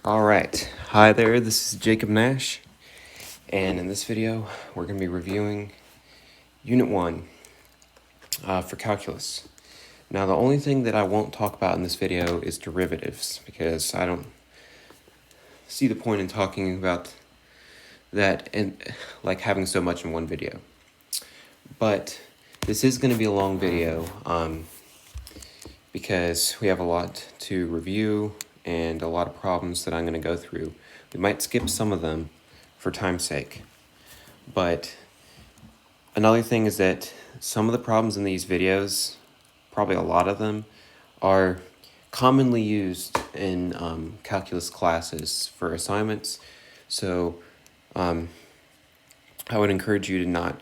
All right, hi there, this is Jacob Nash, and in this video, we're going to be reviewing Unit 1 for Calculus. Now, the only thing that I won't talk about in this video is derivatives, because I don't see the point in talking about that and like having so much in one video. But this is going to be a long video because we have a lot to review and a lot of problems that I'm going to go through. We might skip some of them for time's sake. But another thing is that some of the problems in these videos, probably a lot of them, are commonly used in calculus classes for assignments. So I would encourage you to not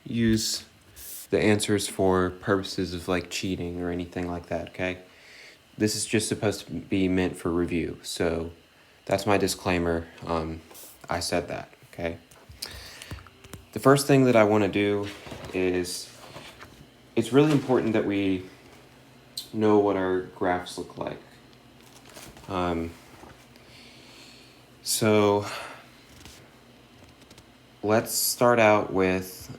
use the answers for purposes of like cheating or anything like that, okay? This is just supposed to be meant for review, so that's my disclaimer. I said that, okay? The first thing that I want to do is, it's really important that we know what our graphs look like. So let's start out with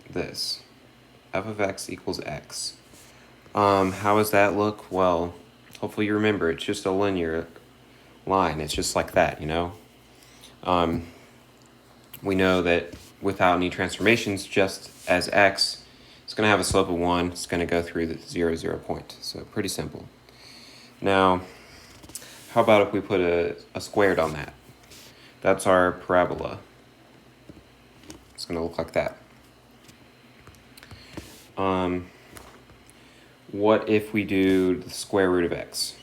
this. F of x equals x. How does that look? Well, hopefully you remember, it's just a linear line. It's just like that, you know? We know that without any transformations, just as x, it's going to have a slope of 1. It's going to go through the 0, 0 point. So pretty simple. Now, how about if we put a squared on that? That's our parabola. It's going to look like that. What if we do the square root of x?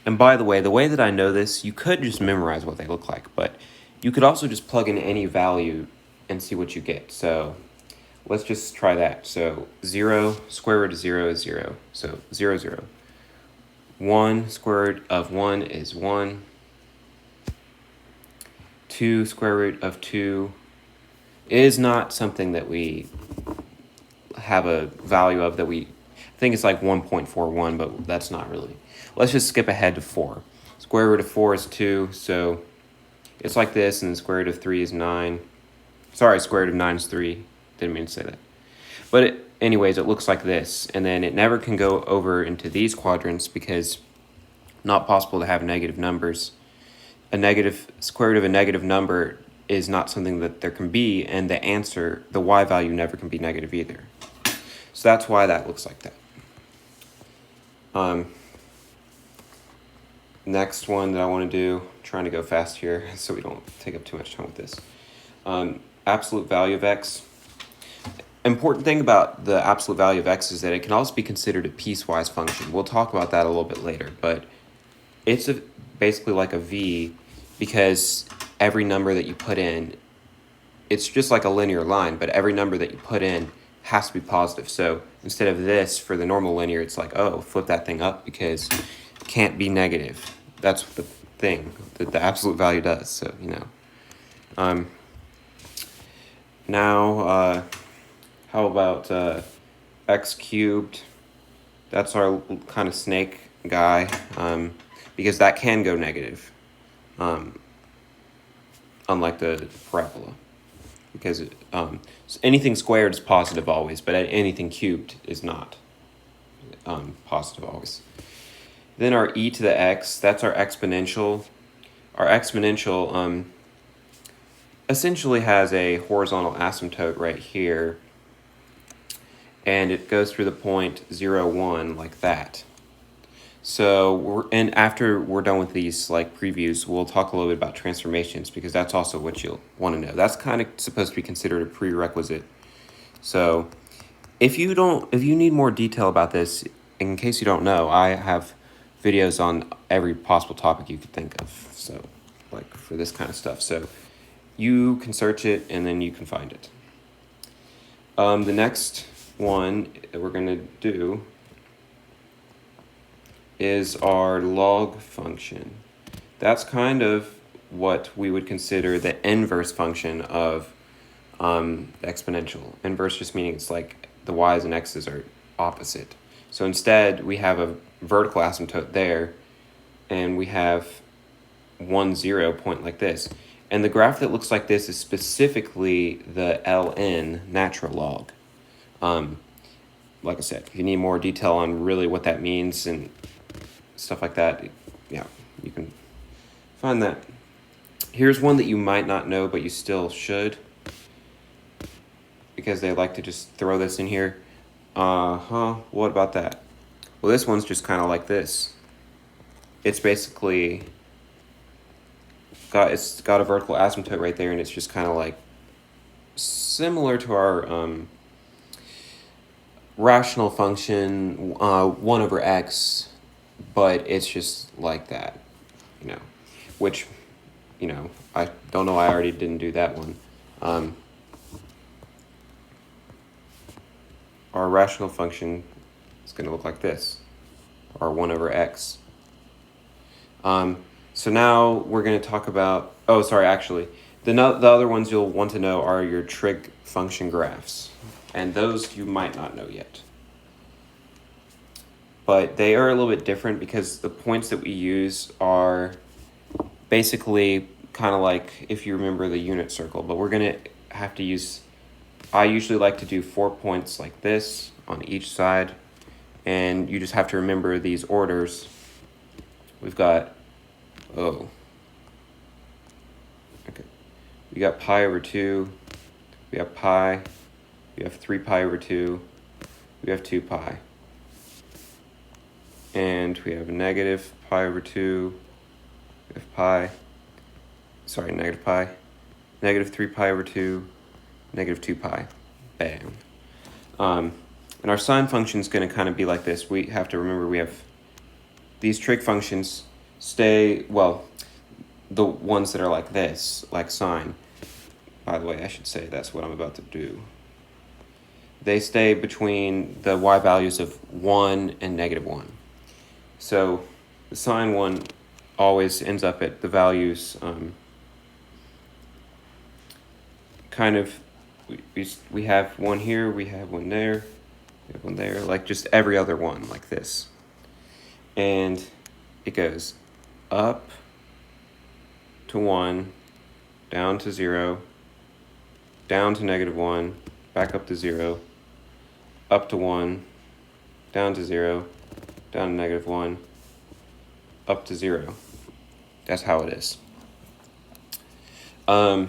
And by the way that I know this, you could just memorize what they look like, but you could also just plug in any value and see what you get. So let's just try that. So 0, square root of 0 is 0. So 0, 0. 1, square root of 1 is 1. 2, square root of 2 is not something that we have a value of that we think it's like 1.41, but that's not really. Let's just skip ahead to 4. Square root of 4 is 2, so it's like this, and the square root of 3 is 9. Sorry, square root of 9 is 3. Didn't mean to say that. But anyways, it looks like this, and then it never can go over into these quadrants because not possible to have negative numbers. A negative square root of a negative number is not something that there can be, and the answer, the y value, never can be negative either. So that's why that looks like that. Next one that I want to do, I'm trying to go fast here so we don't take up too much time with this. Absolute value of x. Important thing about the absolute value of x is that it can also be considered a piecewise function. We'll talk about that a little bit later, but it's basically like a v because every number that you put in, it's just like a linear line, but every number that you put in has to be positive. So instead of this for the normal linear, it's like, oh, flip that thing up because it can't be negative. That's the thing that the absolute value does. So, you know. Now, how about x cubed? That's our kind of snake guy because that can go negative, unlike the parabola. Because anything squared is positive always, but anything cubed is not positive always. Then our e to the x, that's our exponential. Our exponential essentially has a horizontal asymptote right here, and it goes through the point 0, 1 like that. So after we're done with these like previews, we'll talk a little bit about transformations because that's also what you'll want to know. That's kind of supposed to be considered a prerequisite. So if you need more detail about this, in case you don't know, I have videos on every possible topic you could think of. So like for this kind of stuff. So you can search it and then you can find it. The next one that we're going to do is our log function. That's kind of what we would consider the inverse function of exponential. Inverse just meaning it's like the y's and x's are opposite. So instead, we have a vertical asymptote there, and we have 1, 0 point like this. And the graph that looks like this is specifically the ln natural log. Like I said, if you need more detail on really what that means and stuff like that, yeah, you can find that. Here's one that you might not know, but you still should, because they like to just throw this in here. What about that? Well, this one's just kind of like this. It's basically it's got a vertical asymptote right there, and it's just kind of like similar to our rational function 1 over x, but it's just like that, which, I don't know why I already didn't do that one. Our rational function is going to look like this, our 1 over x. So now we're going to talk about, the other ones you'll want to know are your trig function graphs, and those you might not know yet. But they are a little bit different because the points that we use are basically kind of like if you remember the unit circle, but we're going to have to use, I usually like to do 4 points like this on each side, and you just have to remember these orders. We've got, we got pi over 2, we have pi, we have 3 pi over 2, we have 2 pi. And we have negative pi over 2, we have negative pi, negative 3 pi over 2, negative 2 pi. Bam. And our sine function is going to kind of be like this. We have to remember we have these trig functions the ones that are like this, like sine. By the way, I should say that's what I'm about to do. They stay between the y values of 1 and negative 1. So the sine one always ends up at the values we have one here, we have one there, we have one there, like just every other one, like this. And it goes up to 1, down to 0, down to negative 1, back up to 0, up to 1, down to 0, down to negative 1, up to 0. That's how it is. So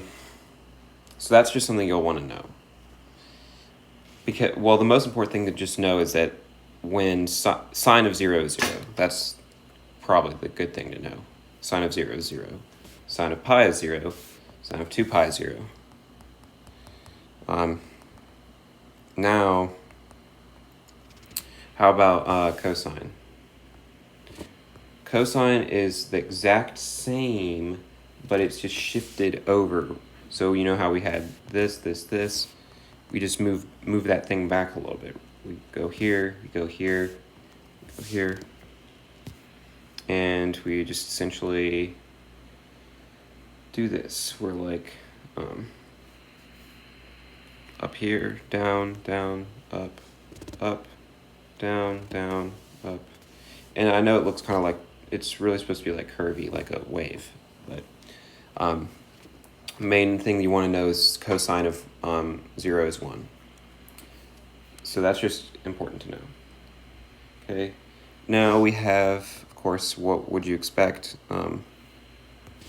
that's just something you'll want to know. Because, the most important thing to just know is that when sine of 0 is 0, that's probably the good thing to know. Sine of 0 is 0. Sine of pi is 0. Sine of 2 pi is 0. Now, how about cosine? Cosine is the exact same, but it's just shifted over. So you know how we had this, we just move that thing back a little bit. We go here, we go here, we go here, and we just essentially do this. We're like up here, down, down, up, down, down, up. And I know it looks kind of like, it's really supposed to be like curvy, like a wave, but main thing you want to know is cosine of 0 is 1. So that's just important to know. Okay, now we have, of course, what would you expect?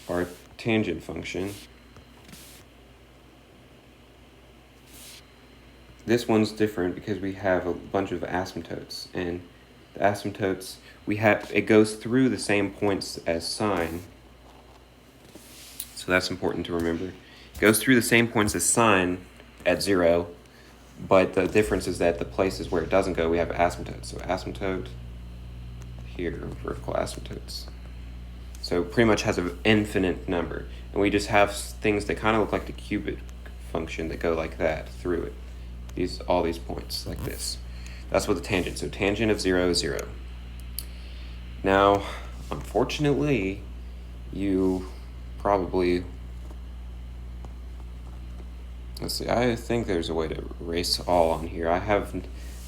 Our tangent function. This one's different because we have a bunch of asymptotes, and the asymptotes, it goes through the same points as sine. So that's important to remember. It goes through the same points as sine at 0, but the difference is that the places where it doesn't go, we have asymptotes. So asymptote here, vertical asymptotes. So pretty much has an infinite number. And we just have things that kind of look like the cubic function that go like that through it. All these points like this. That's what the tangent. So tangent of 0 is 0. Now, unfortunately, you probably, let's see, I think there's a way to erase all on here. I have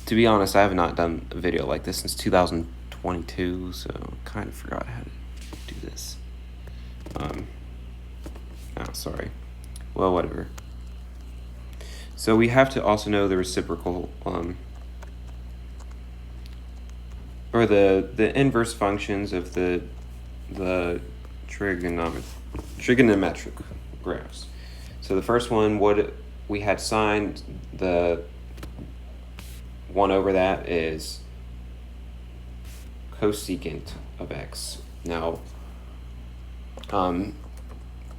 To be honest, I have not done a video like this since 2022, so kind of forgot how to do this. Oh, sorry. Well, whatever. So we have to also know the reciprocal, or the inverse functions of the trigonometric graphs. So the first one, what we had signed, the 1 over that is cosecant of x. Now,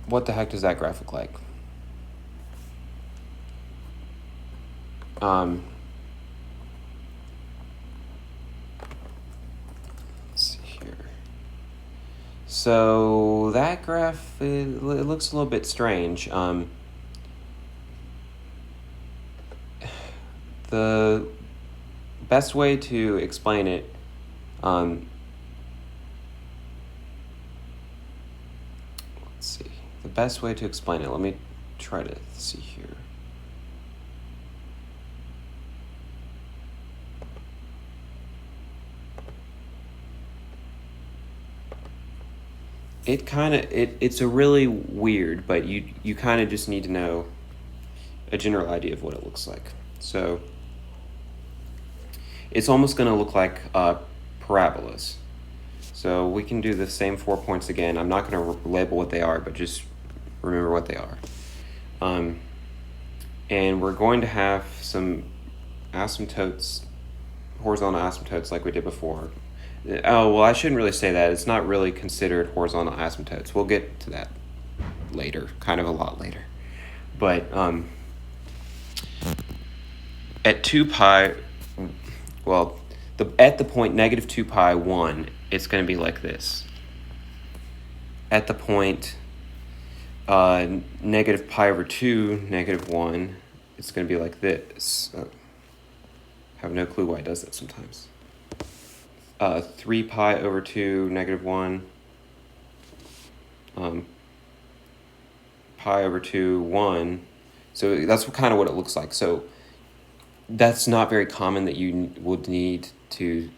what the heck does that graph look like? Let's see here. So that graph, it looks a little bit strange. The best way to explain it, let's see. The best way to explain it, let me try to see here. It's a really weird, but you kind of just need to know a general idea of what it looks like. So it's almost going to look like parabolas. So we can do the same 4 points again. I'm not going to label what they are, but just remember what they are. And we're going to have some asymptotes, horizontal asymptotes like we did before. Oh, well, I shouldn't really say that. It's not really considered horizontal asymptotes. We'll get to that later, kind of a lot later. But at 2 pi, well, at the point negative 2 pi 1, it's going to be like this. At the point negative pi over 2, negative 1, it's going to be like this. I have no clue why it does that sometimes. 3 pi over 2, negative 1, pi over 2, 1. So that's kind of what it looks like. So that's not very common that you would need to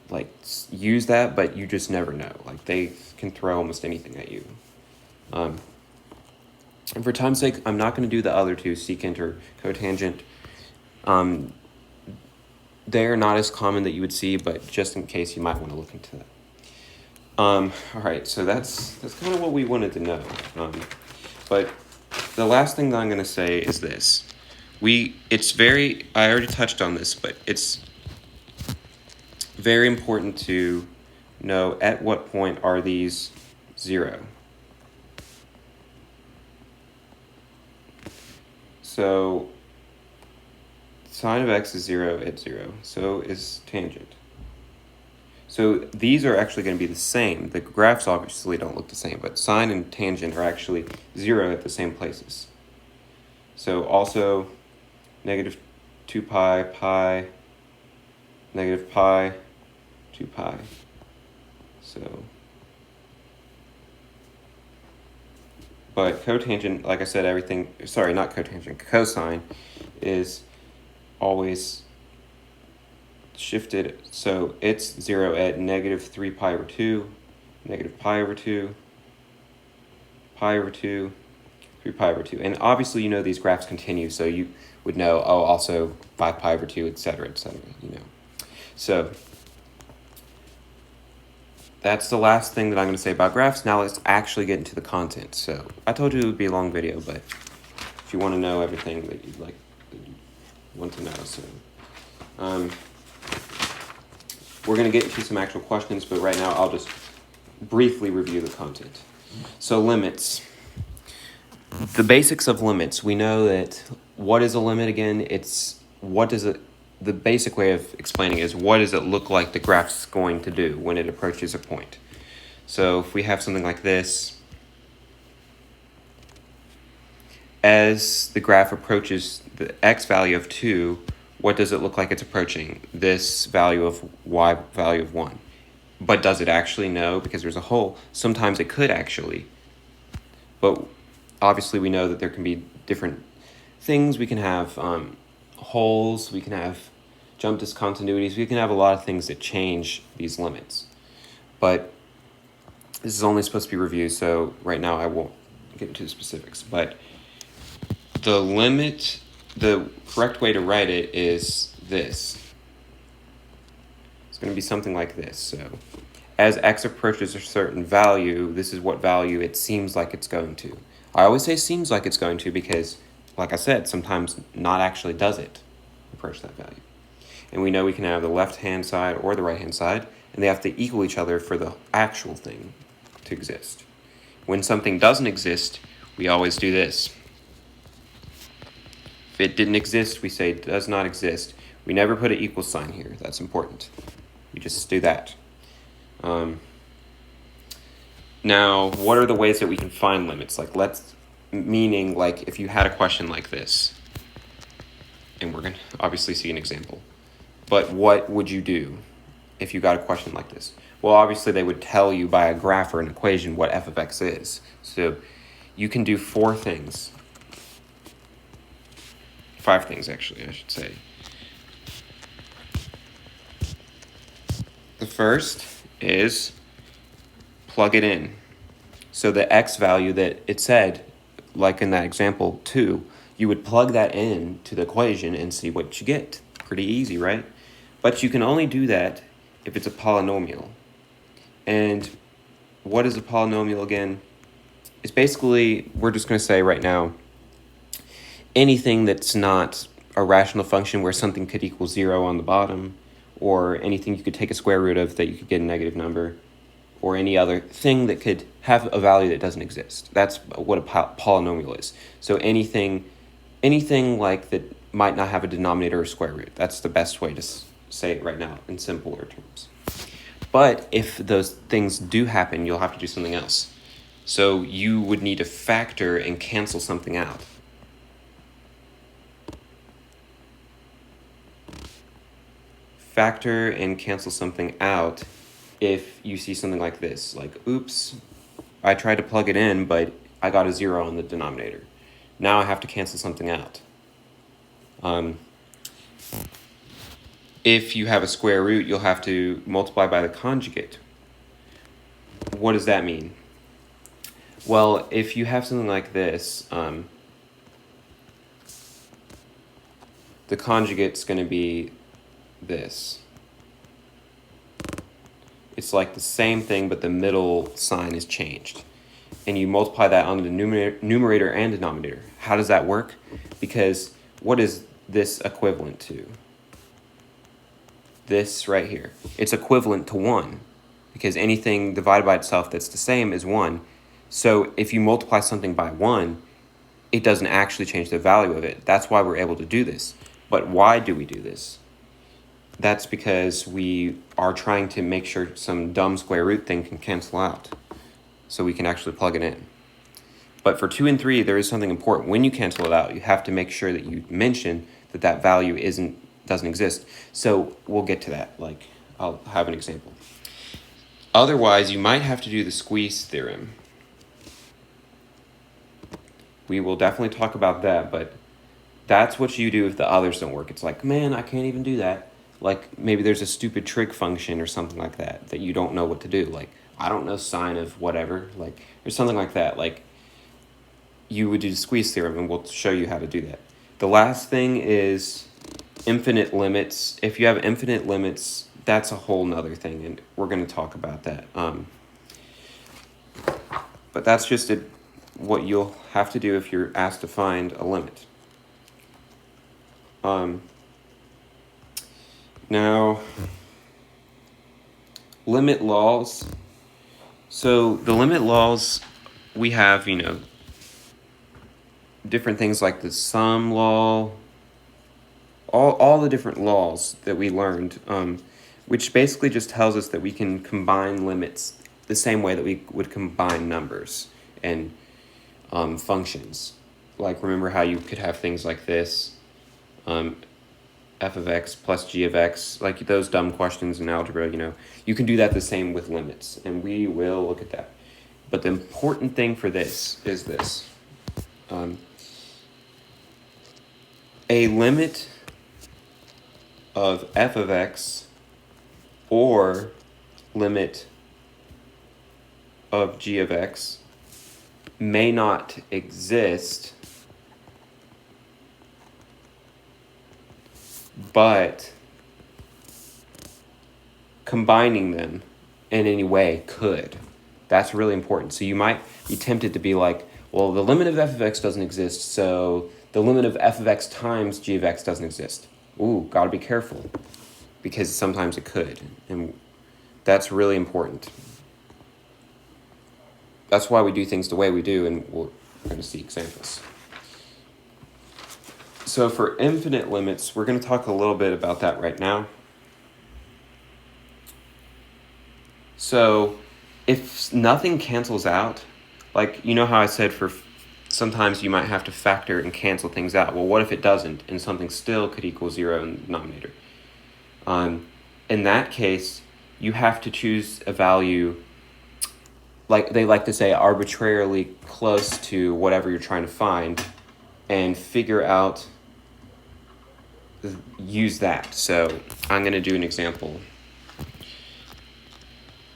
like use that, but you just never know. Like they can throw almost anything at you. And for time's sake, I'm not going to do the other two, secant or cotangent. They're not as common that you would see, but just in case, you might want to look into that. All right, so that's kind of what we wanted to know. But the last thing that I'm going to say is this. I already touched on this, but it's very important to know at what point are these 0. So sine of x is 0 at 0. So is tangent. So these are actually going to be the same. The graphs obviously don't look the same, but sine and tangent are actually 0 at the same places. So also negative 2 pi, pi, negative pi, 2 pi. So, but cotangent, like I said, cosine is always shifted, so it's 0 at negative 3 pi over 2, negative pi over 2, pi over 2, 3 pi over 2. And obviously, you know, these graphs continue, so you would know, oh, also 5 pi over 2, etc., you know. So that's the last thing that I'm going to say about graphs. Now let's actually get into the content. So I told you it would be a long video, but if you want to know everything that you'd like, that you want to know, so we're going to get into some actual questions, but right now I'll just briefly review the content. So limits. The basics of limits. We know that what is a limit again? The basic way of explaining it is what does it look like the graph's going to do when it approaches a point. So if we have something like this, as the graph approaches the x value of 2, what does it look like it's approaching? This value of y value of 1. But does it actually? No, because there's a hole. Sometimes it could actually. But obviously we know that there can be different things. We can have holes, we can have jump discontinuities, we can have a lot of things that change these limits. But this is only supposed to be reviewed, so right now I won't get into the specifics. But the limit, the correct way to write it is this. It's going to be something like this. So as x approaches a certain value, this is what value it seems like it's going to. I always say seems like it's going to because, like I said, sometimes not actually does it approach that value. And we know we can have the left-hand side or the right-hand side, and they have to equal each other for the actual thing to exist. When something doesn't exist, we always do this. If it didn't exist, we say it does not exist. We never put an equal sign here. That's important. We just do that. Now, what are the ways that we can find limits? Meaning if you had a question like this, and we're going to obviously see an example, but what would you do if you got a question like this? Well, obviously they would tell you by a graph or an equation what f of x is. So you can do 4 things. 5 things, actually, I should say. The first is plug it in. So the x value that it said, like in that example 2, you would plug that in to the equation and see what you get. Pretty easy, right? But you can only do that if it's a polynomial. And what is a polynomial again? It's basically, we're just going to say right now, anything that's not a rational function where something could equal 0 on the bottom, or anything you could take a square root of that you could get a negative number, or any other thing that could have a value that doesn't exist. That's what a polynomial is. So anything like that might not have a denominator or square root. That's the best way to say it right now in simpler terms. But if those things do happen, you'll have to do something else. So you would need to factor and cancel something out. Factor and cancel something out if you see something like this, like, oops, I tried to plug it in, but I got a 0 on the denominator. Now I have to cancel something out. If you have a square root, you'll have to multiply by the conjugate. What does that mean? Well, if you have something like this, the conjugate's going to be this. It's like the same thing, but the middle sign is changed. And you multiply that on the numerator and denominator. How does that work? Because what is this equivalent to? This right here. It's equivalent to 1, because anything divided by itself that's the same is 1. So if you multiply something by 1, it doesn't actually change the value of it. That's why we're able to do this. But why do we do this? That's because we are trying to make sure some dumb square root thing can cancel out, so we can actually plug it in. But for 2 and 3, there is something important. When you cancel it out, you have to make sure that you mention that that value doesn't exist. So we'll get to that. I'll have an example. Otherwise, you might have to do the squeeze theorem. We will definitely talk about that, but that's what you do if the others don't work. It's like, man, I can't even do that. Like maybe there's a stupid trig function or something like that you don't know what to do. Like, I don't know sine of whatever. Like, or something like that. Like, you would do the squeeze theorem, and we'll show you how to do that. The last thing is infinite limits. If you have infinite limits, that's a whole nother thing, and we're going to talk about that. But that's just what you'll have to do if you're asked to find a limit. Now, limit laws. So the limit laws, we have, different things like the sum law, all the different laws that we learned, which basically just tells us that we can combine limits the same way that we would combine numbers and functions. Like, remember how you could have things like this, f of x plus g of x, like those dumb questions in algebra, you can do that the same with limits, and we will look at that. But the important thing for this is this. A limit of f of x or limit of g of x may not exist, but combining them in any way could. That's really important. So you might be tempted to be like, well, the limit of f of x doesn't exist, so the limit of f of x times g of x doesn't exist. Ooh, gotta be careful, because sometimes it could, and that's really important. That's why we do things the way we do, and we're going to see examples. So for infinite limits, we're going to talk a little bit about that right now. So if nothing cancels out, like, you know how I said for sometimes you might have to factor and cancel things out. Well, what if it doesn't, and something still could equal 0 in the denominator? In that case, you have to choose a value, like they like to say, arbitrarily close to whatever you're trying to find, and figure out, use that. So I'm going to do an example.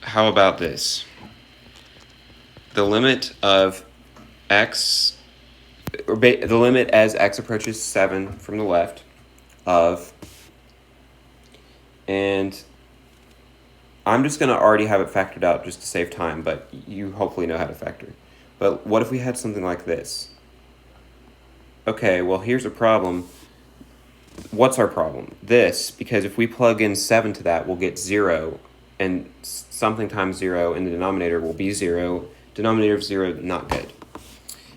How about this? The limit of x, or the limit as x approaches 7 from the left of, and I'm just going to already have it factored out just to save time, but you hopefully know how to factor. But what if we had something like this? Okay, well, here's a problem. What's our problem? This, because if we plug in 7 to that, we'll get 0, and something times 0 in the denominator will be 0. Denominator of 0, not good.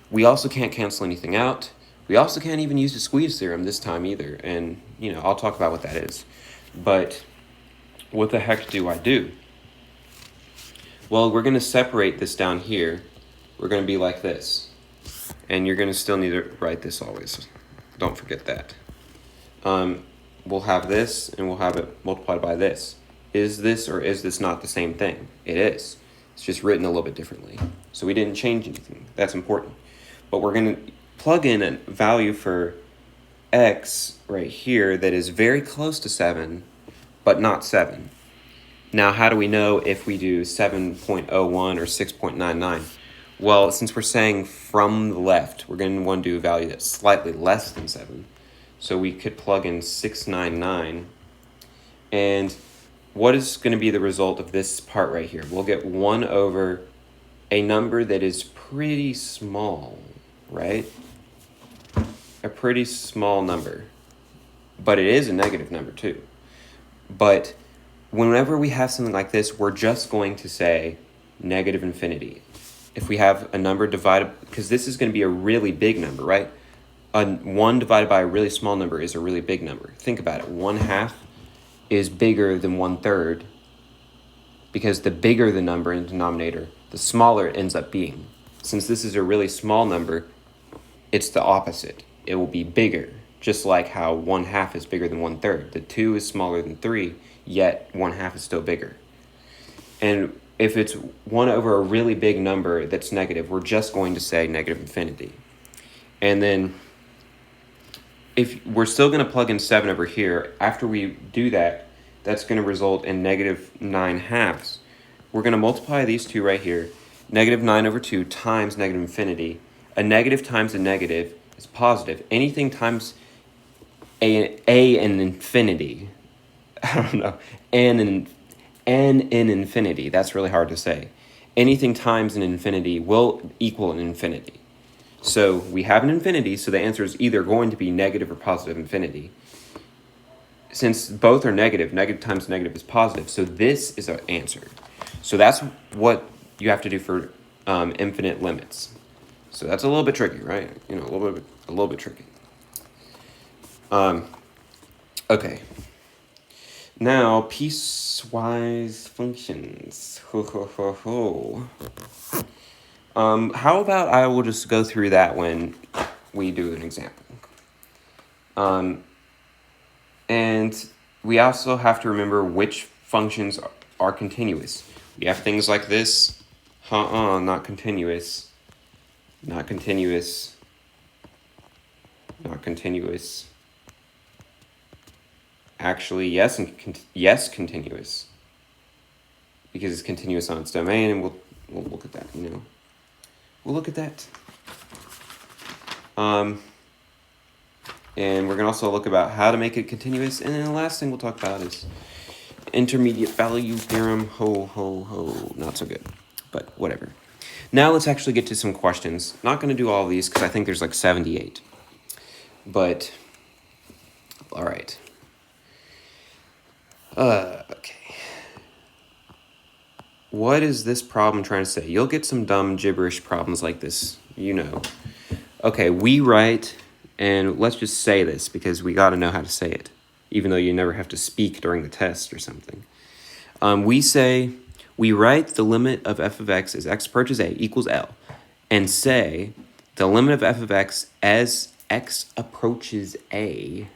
We also can't cancel anything out. We also can't even use the squeeze theorem this time either, and, you know, I'll talk about what that is. But what the heck do I do? Well, we're going to separate this down here. We're going to be like this. And you're going to still need to write this always. Don't forget that. We'll have this, and we'll have it multiplied by this. Is this or is this not the same thing? It is. It's just written a little bit differently. So we didn't change anything. That's important. But we're going to plug in a value for x right here that is very close to 7, but not 7. Now, how do we know if we do 7.01 or 6.99? Well, since we're saying from the left, we're going to want to do a value that's slightly less than 7. So we could plug in 699. And what is going to be the result of this part right here? We'll get 1 over a number that is pretty small, right? A pretty small number. But it is a negative number too. But whenever we have something like this, we're just going to say negative infinity. If we have a number divided, because this is going to be a really big number, right? 1 divided by a really small number is a really big number. Think about it. 1/2 is bigger than 1/3, because the bigger the number in the denominator, the smaller it ends up being. Since this is a really small number, it's the opposite. It will be bigger, just like how 1/2 is bigger than 1/3. The 2 is smaller than 3, yet 1/2 is still bigger. And if it's 1 over a really big number that's negative, we're just going to say negative infinity. And then if we're still going to plug in 7 over here, after we do that, that's going to result in negative 9/2. We're going to multiply these two right here. Negative 9 over 2 times negative infinity. A negative times a negative is positive. Anything times a in infinity, I don't know, n in infinity, that's really hard to say. Anything times an infinity will equal an infinity. So we have an infinity, so the answer is either going to be negative or positive infinity. Since both are negative, negative times negative is positive, so this is our answer. So that's what you have to do for infinite limits. So that's a little bit tricky, right? You know, a little bit tricky. Okay. Now, piecewise functions. How about I will just go through that when we do an example. And we also have to remember which functions are continuous. We have things like this. Not continuous. Not continuous. Not continuous. actually yes and yes continuous, because it's continuous on its domain, and we'll look at that. We'll look at that. And we're gonna also look about how to make it continuous, and then the last thing we'll talk about is intermediate value theorem. Not so good, but whatever. Now let's actually get to some questions. Not going to do all of these because I think there's like 78. But, all right. Okay. What is this problem trying to say? You'll get some dumb gibberish problems like this, Okay, we write, and let's just say this because we got to know how to say it, even though you never have to speak during the test or something. We write the limit of f of x as x approaches a equals L, and say the limit of f of x as x approaches a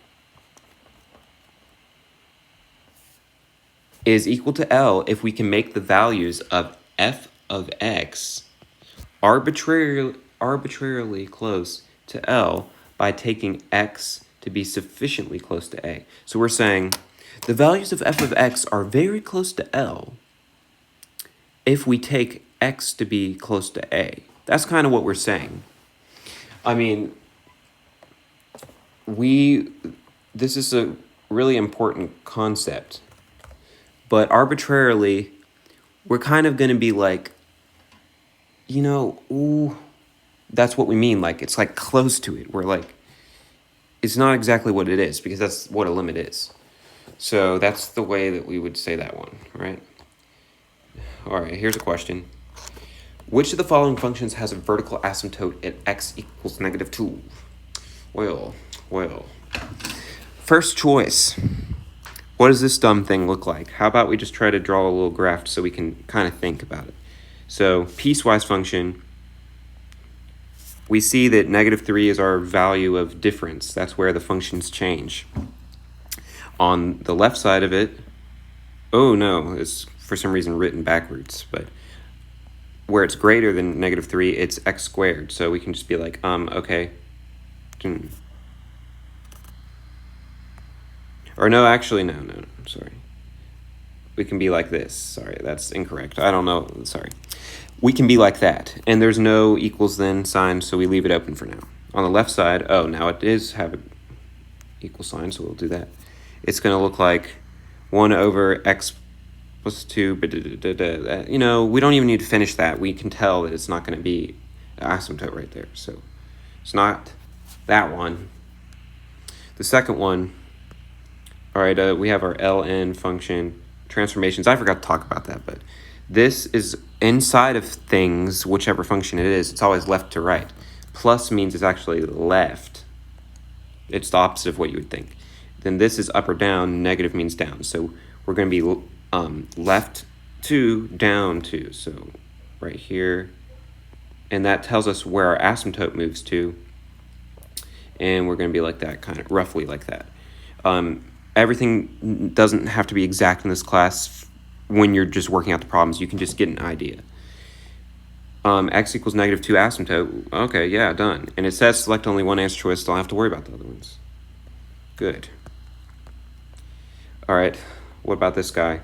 is equal to L if we can make the values of f of x arbitrarily close to L by taking x to be sufficiently close to a. So we're saying the values of f of x are very close to L if we take x to be close to a. That's kind of what we're saying. I mean, this is a really important concept, but arbitrarily, we're kind of going to be like, that's what we mean. Like, it's like close to it. We're like, it's not exactly what it is, because that's what a limit is. So that's the way that we would say that one, right? All right, here's a question. Which of the following functions has a vertical asymptote at x equals -2? Well. First choice. What does this dumb thing look like? How about we just try to draw a little graph so we can kind of think about it. So piecewise function, we see that -3 is our value of difference. That's where the functions change. On the left side of it, oh no, it's for some reason written backwards, but where it's greater than -3, it's x squared. So we can just be like, okay. Or no, actually, no, sorry. We can be like this. Sorry, that's incorrect. I don't know, sorry. We can be like that, and there's no equals then sign, so we leave it open for now. On the left side, now it is have an equal sign, so we'll do that. It's going to look like 1 over x plus 2, but we don't even need to finish that. We can tell that it's not going to be an asymptote right there, so it's not that one. The second one, all right, we have our ln function transformations. I forgot to talk about that, but this is inside of things, whichever function it is, it's always left to right. Plus means it's actually left. It's the opposite of what you would think. Then this is up or down, negative means down. So we're going to be left 2, down 2. So right here. And that tells us where our asymptote moves to. And we're going to be like that, kind of roughly like that. Everything doesn't have to be exact in this class. When you're just working out the problems, you can just get an idea. X equals -2 asymptote. Okay, yeah, done. And it says select only one answer choice, don't have to worry about the other ones. Good. All right, what about this guy?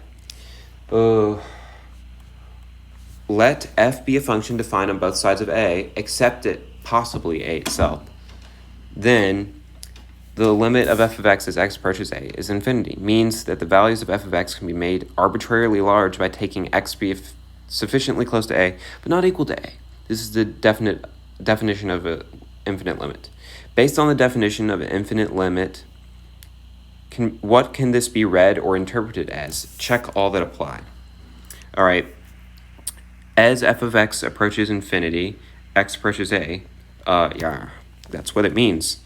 Let f be a function defined on both sides of a, except at possibly a itself. Then the limit of f of x as x approaches a is infinity. Means that the values of f of x can be made arbitrarily large by taking x be sufficiently close to a, but not equal to a. This is the definition of an infinite limit. Based on the definition of an infinite limit, what can this be read or interpreted as? Check all that apply. All right. As f of x approaches infinity, x approaches a. Yeah, that's what it means.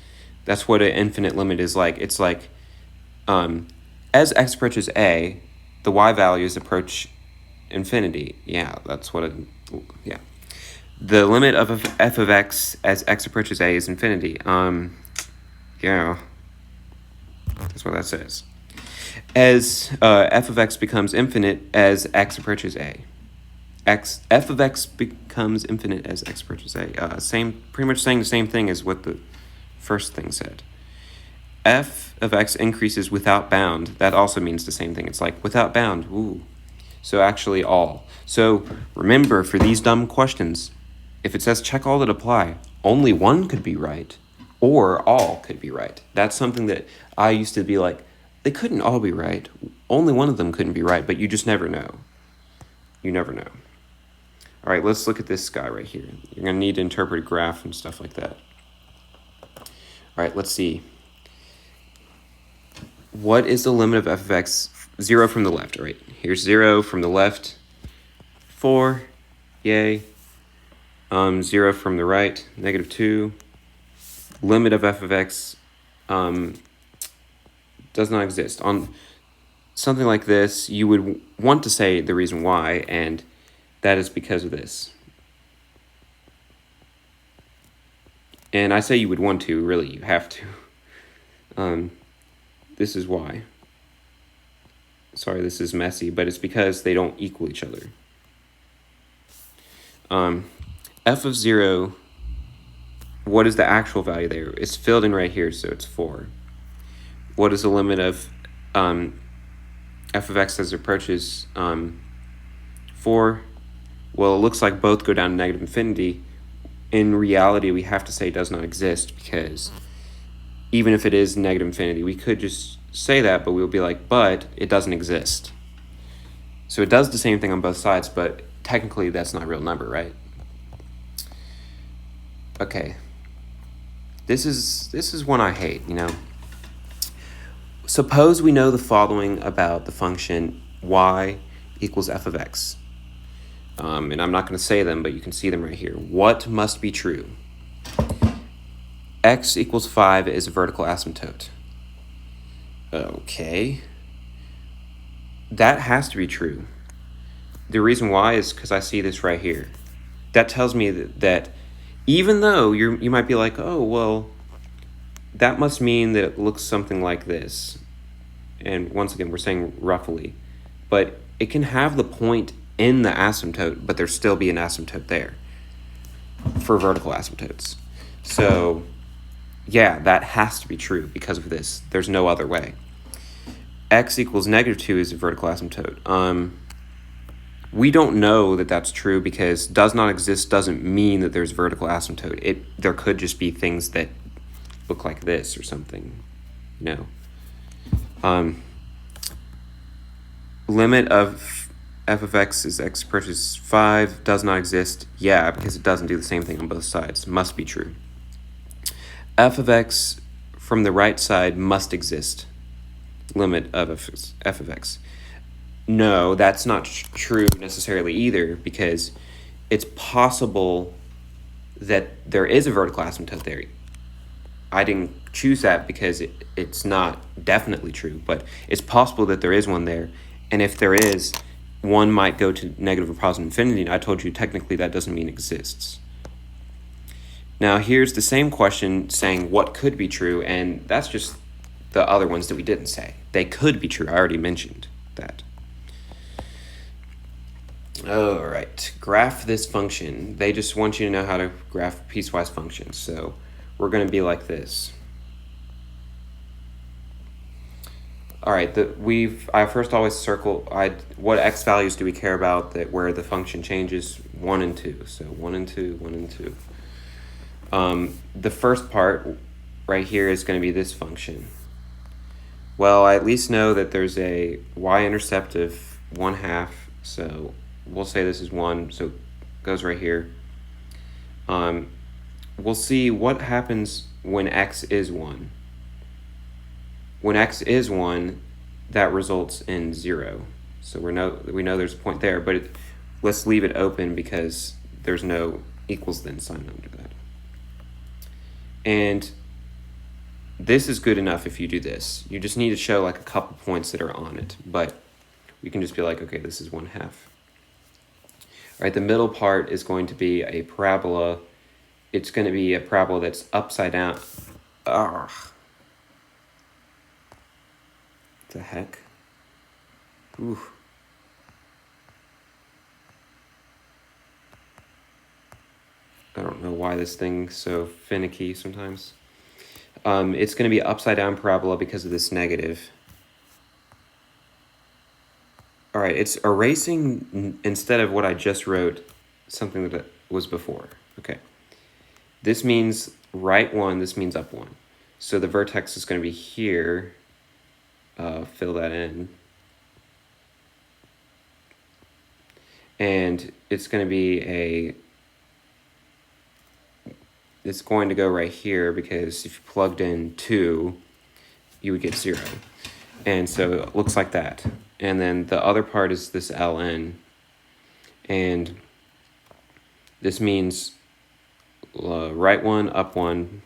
That's what an infinite limit is like. It's like, as x approaches a, the y values approach infinity. Yeah, that's what yeah. The limit of f of x as x approaches a is infinity. Yeah. That's what that says. As f of x becomes infinite as x approaches a. F of x becomes infinite as x approaches a. Pretty much saying the same thing as what the first thing said. f of x increases without bound, that also means the same thing. It's like without bound, ooh. So actually all. So remember, for these dumb questions, if it says check all that apply, only one could be right, or all could be right. That's something that I used to be like, they couldn't all be right. Only one of them couldn't be right, but you just never know. You never know. All right, let's look at this guy right here. You're going to need to interpret a graph and stuff like that. All right, let's see. What is the limit of f of x? 0 from the left. All right, here's 0 from the left. 4, yay. 0 from the right, -2. Limit of f of x does not exist. On something like this, you would want to say the reason why, and that is because of this. And I say you would want to, really, you have to. This is why. Sorry, this is messy, but it's because they don't equal each other. F of 0, what is the actual value there? It's filled in right here, so it's 4. What is the limit of f of x as it approaches 4? Well, it looks like both go down to negative infinity. In reality, we have to say it does not exist, because even if it is negative infinity, we could just say that, but we'll be like, but it doesn't exist. So it does the same thing on both sides, but technically that's not a real number, right? Okay. This is one I hate, you know. Suppose we know the following about the function y equals f of x. And I'm not going to say them, but you can see them right here. What must be true? X equals 5 is a vertical asymptote. Okay. That has to be true. The reason why is because I see this right here. That tells me that even though you might be like, oh, well, that must mean that it looks something like this. And once again, we're saying roughly. But it can have the point in the asymptote, but there still be an asymptote there for vertical asymptotes. So yeah, that has to be true because of this. There's no other way. X equals -2 is a vertical asymptote. We don't know that that's true because does not exist doesn't mean that there's vertical asymptote. There could just be things that look like this or something, you know. Limit of f of x is x approaches 5 does not exist. Yeah, because it doesn't do the same thing on both sides. Must be true. F of x from the right side must exist. Limit of f of x. No, that's not true necessarily either, because it's possible that there is a vertical asymptote there. I didn't choose that because it's not definitely true, but it's possible that there is one there. And if there is, one might go to negative or positive infinity. And I told you technically that doesn't mean exists. Now here's the same question saying what could be true, and that's just the other ones that we didn't say. They could be true. I already mentioned that. All right, graph this function. They just want you to know how to graph piecewise functions. So we're going to be like this. All right, I first always circle, what x values do we care about that where the function changes? 1 and 2. So 1 and 2, 1 and 2. The first part right here is going to be this function. Well, I at least know that there's a y-intercept of 1/2, so we'll say this is 1, so it goes right here. We'll see what happens when x is 1. When x is 1, that results in 0. So we know there's a point there, but let's leave it open because there's no equals then sign under that. And this is good enough if you do this. You just need to show like a couple points that are on it, but we can just be like, okay, this is 1/2. All right, the middle part is going to be a parabola. It's going to be a parabola that's upside down. Ugh. The heck? Ooh. I don't know why this thing's so finicky sometimes. It's going to be upside down parabola because of this negative. All right, it's erasing, instead of what I just wrote, something that was before. Okay. This means right 1, this means up 1. So the vertex is going to be here. Fill that in. And it's going to be it's going to go right here, because if you plugged in 2, you would get 0. And so it looks like that. And then the other part is this ln. And this means right 1, up 1.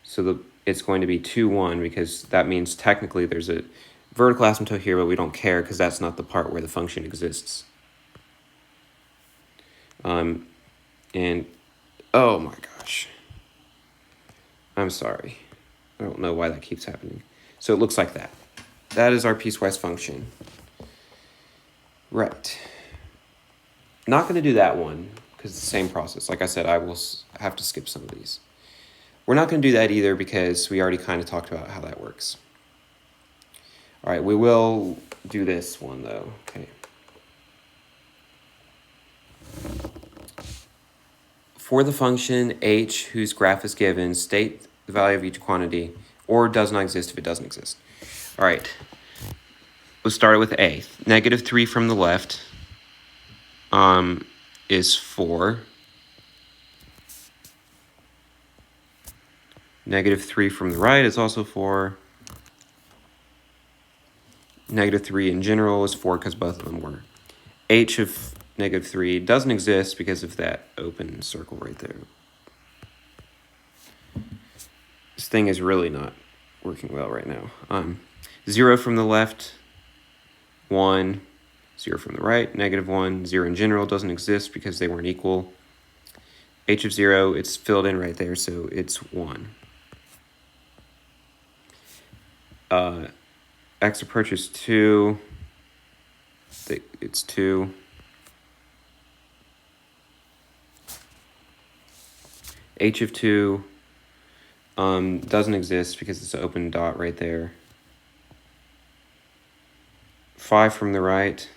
So it's going to be 2, 1, because that means technically there's a vertical asymptote here, but we don't care because that's not the part where the function exists. And oh my gosh, I'm sorry. I don't know why that keeps happening. So it looks like that. That is our piecewise function. Right. Not going to do that one because it's the same process. Like I said, I will have to skip some of these. We're not going to do that either because we already kind of talked about how that works. All right, we will do this one though. Okay. For the function h whose graph is given, state the value of each quantity, or does not exist if it doesn't exist. All right, let's start with a. -3 from the left is 4. -3 from the right is also 4. -3 in general is 4 because both of them were. H of -3 doesn't exist because of that open circle right there. This thing is really not working well right now. 0 from the left, 1, 0 from the right, -1, 0 in general doesn't exist because they weren't equal. H of 0, it's filled in right there, so it's 1. X approaches 2, it's 2. H of 2 doesn't exist because it's an open dot right there. 5 from the right.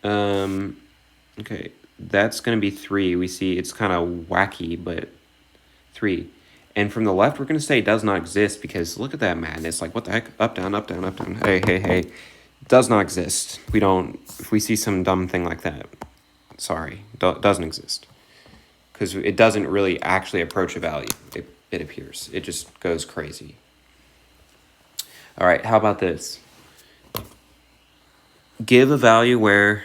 Okay, that's going to be 3. We see it's kind of wacky, but 3. And from the left, we're going to say it does not exist because look at that madness. Like, what the heck? Up, down, up, down, up, down. Hey, hey, hey. Does not exist. We don't, if we see some dumb thing like that, sorry, doesn't exist. Because it doesn't really actually approach a value, it appears. It just goes crazy. All right, how about this? Give a value where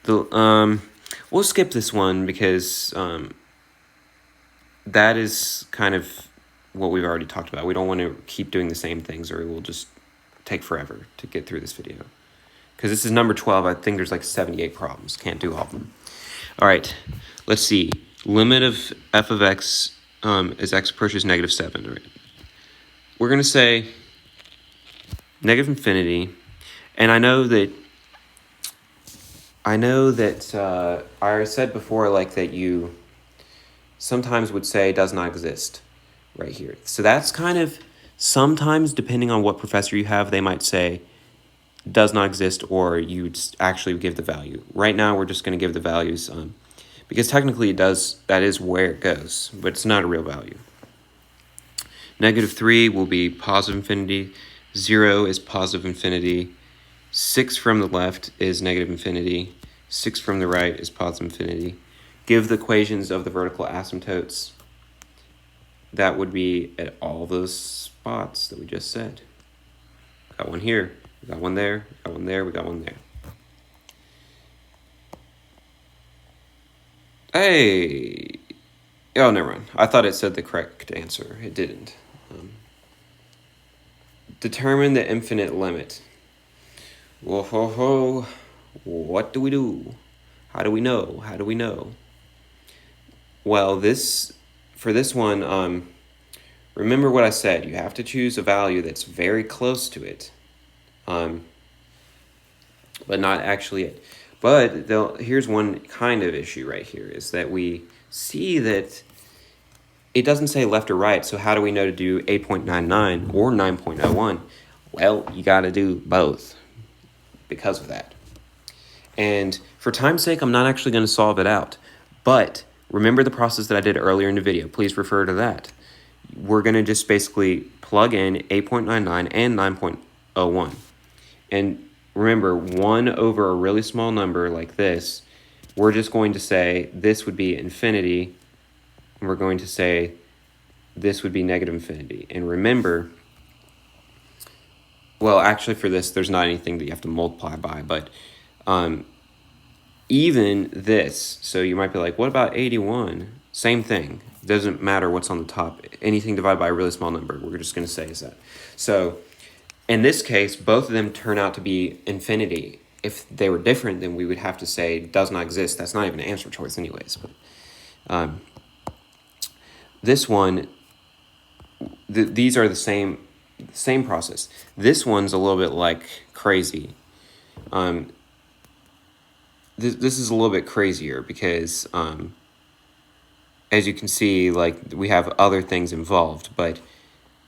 the we'll skip this one because that is kind of what we've already talked about. We don't want to keep doing the same things or it will just take forever to get through this video. Because this is number 12. I think there's like 78 problems. Can't do all of them. All right, let's see. Limit of f of x as x approaches -7. Right? We're going to say -infinity. And I know that I said before, like, that you sometimes would say does not exist right here. So that's kind of, sometimes depending on what professor you have, they might say does not exist, or you actually give the value. Right now we're just going to give the values because technically it does, that is where it goes, but it's not a real value. -3 will be positive infinity, 0 is positive infinity, 6 from the left is negative infinity, 6 from the right is positive infinity. Give the equations of the vertical asymptotes. That would be at all those spots that we just said. Got one here, we got one there, we got one there, we got one there. Hey! Oh, never mind. I thought it said the correct answer. It didn't. Determine the infinite limit. Whoa, ho, ho. What do we do? How do we know? How do we know? Well, for this one, remember what I said. You have to choose a value that's very close to it, but not actually it. But here's one kind of issue right here, is that we see that it doesn't say left or right, so how do we know to do 8.99 or 9.01? Well, you got to do both because of that. And for time's sake, I'm not actually going to solve it out. But remember the process that I did earlier in the video. Please refer to that. We're going to just basically plug in 8.99 and 9.01. And remember, 1 over a really small number like this, we're just going to say this would be infinity, and we're going to say this would be negative infinity. And remember, well, actually for this, there's not anything that you have to multiply by, but even this, so you might be like, what about 81? Same thing. Doesn't matter what's on the top. Anything divided by a really small number, we're just going to say is that. So in this case, both of them turn out to be infinity. If they were different, then we would have to say does not exist. That's not even an answer choice anyways. But this one, these are the same process. This one's a little bit like crazy. This is a little bit crazier because as you can see, like we have other things involved. But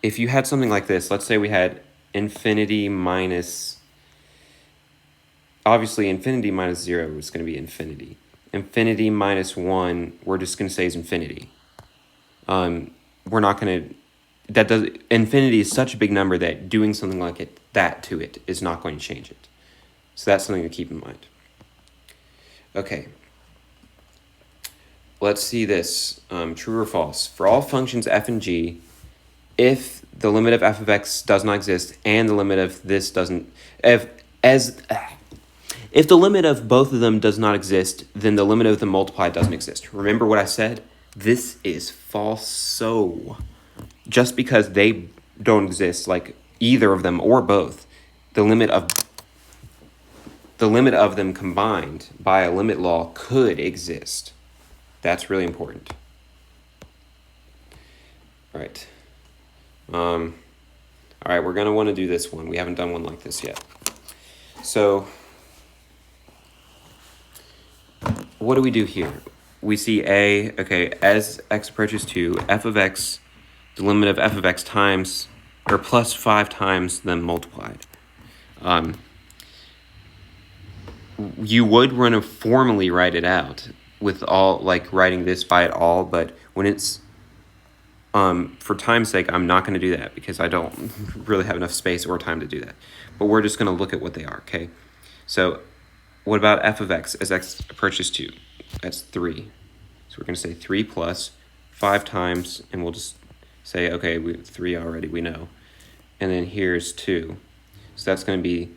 if you had something like this, let's say we had infinity minus, obviously infinity minus 0 is going to be infinity. Infinity minus 1, we're just going to say is infinity. We're not going to, infinity is such a big number that doing something like that to it is not going to change it. So that's something to keep in mind. Okay. Let's see this, true or false. For all functions f and g, if the limit of f of x does not exist and the limit of this doesn't, if the limit of both of them does not exist, then the limit of them multiplied doesn't exist. Remember what I said? This is false. So just because they don't exist, like either of them or both, the limit of them combined by a limit law could exist. That's really important. All right. All right, we're going to want to do this one. We haven't done one like this yet. So what do we do here? We see okay, as x approaches 2, f of x, the limit of f of x times, or plus 5 times them multiplied. You would want to formally write it out with all, like writing this by it all, but when it's, for time's sake, I'm not going to do that because I don't really have enough space or time to do that. But we're just going to look at what they are, okay? So what about f of x as x approaches 2? That's 3. So we're going to say 3 plus 5 times, and we'll just say, okay, we have 3 already, we know. And then here's 2. So that's going to be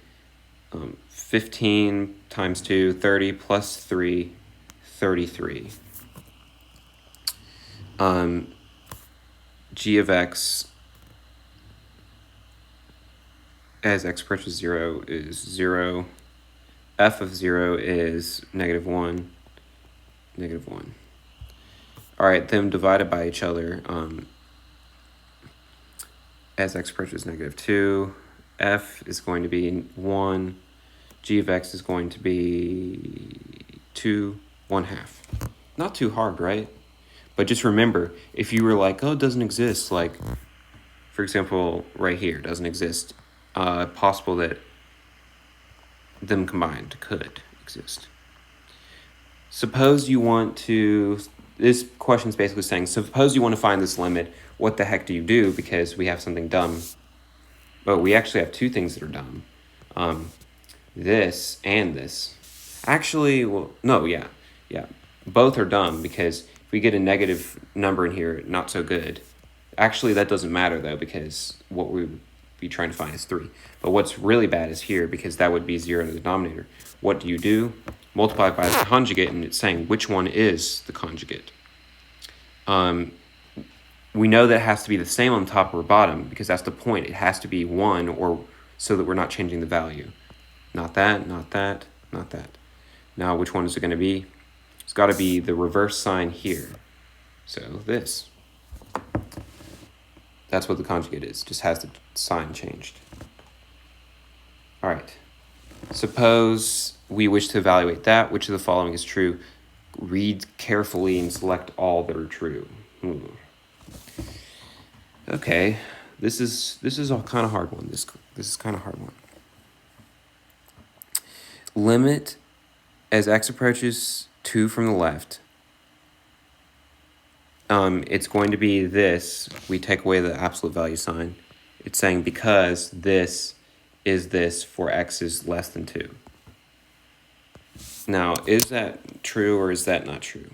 15 times 2, 30 plus 3, 33. G of x as x approaches 0 is 0. F of 0 is negative 1, negative 1. All right, them divided by each other as x approaches negative 2. F is going to be 1. G of x is going to be 2, 1/2. Not too hard, right? But just remember, if you were like, oh, it doesn't exist, like, for example, right here, doesn't exist, possible that them combined could exist. Suppose you want to, this question is basically saying, suppose you want to find this limit, what the heck do you do? Because we have something dumb. But we actually have two things that are dumb. This and this. Actually, well, no, yeah. Both are dumb because if we get a negative number in here, not so good. Actually, that doesn't matter, though, because what we would be trying to find is 3. But what's really bad is here, because that would be 0 in the denominator. What do? Multiply by the conjugate, and it's saying which one is the conjugate. We know that it has to be the same on top or bottom, because that's the point. It has to be 1, or so that we're not changing the value. Not that, not that, not that. Now, which one is it going to be? It's got to be the reverse sign here. So this. That's what the conjugate is. Just has the sign changed. All right. Suppose we wish to evaluate that. Which of the following is true? Read carefully and select all that are true. Okay, this is a kind of hard one. This is kind of hard one. Limit as x approaches 2 from the left. It's going to be this. We take away the absolute value sign. It's saying because this is this for x is less than 2. Now, is that true or is that not true?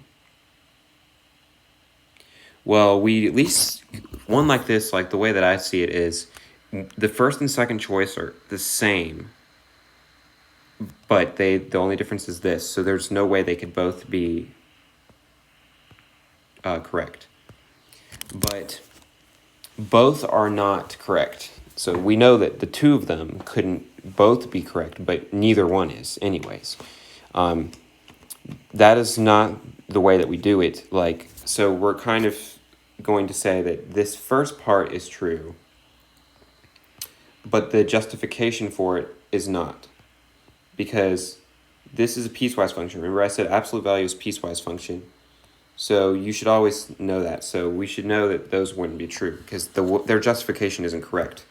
Well, we at least, one like this, like the way that I see it is, the first and second choice are the same, but the only difference is this. So there's no way they could both be correct. But both are not correct. So we know that the two of them couldn't both be correct, but neither one is anyways. That is not the way that we do it. Like, so we're kind of going to say that this first part is true, but the justification for it is not, because this is a piecewise function. Remember I said absolute value is piecewise function, so you should always know that. So we should know that those wouldn't be true because their justification isn't correct.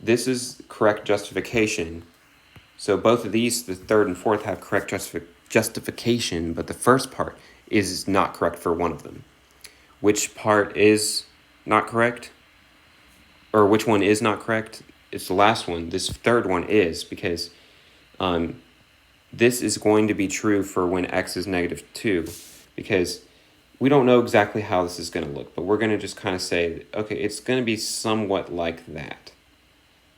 This is correct justification. So both of these, the third and fourth, have correct justification, but the first part is not correct for one of them. Which part is not correct? Or which one is not correct? It's the last one. This third one is, because this is going to be true for when x is -2, because we don't know exactly how this is going to look, but we're going to just kind of say, okay, it's going to be somewhat like that.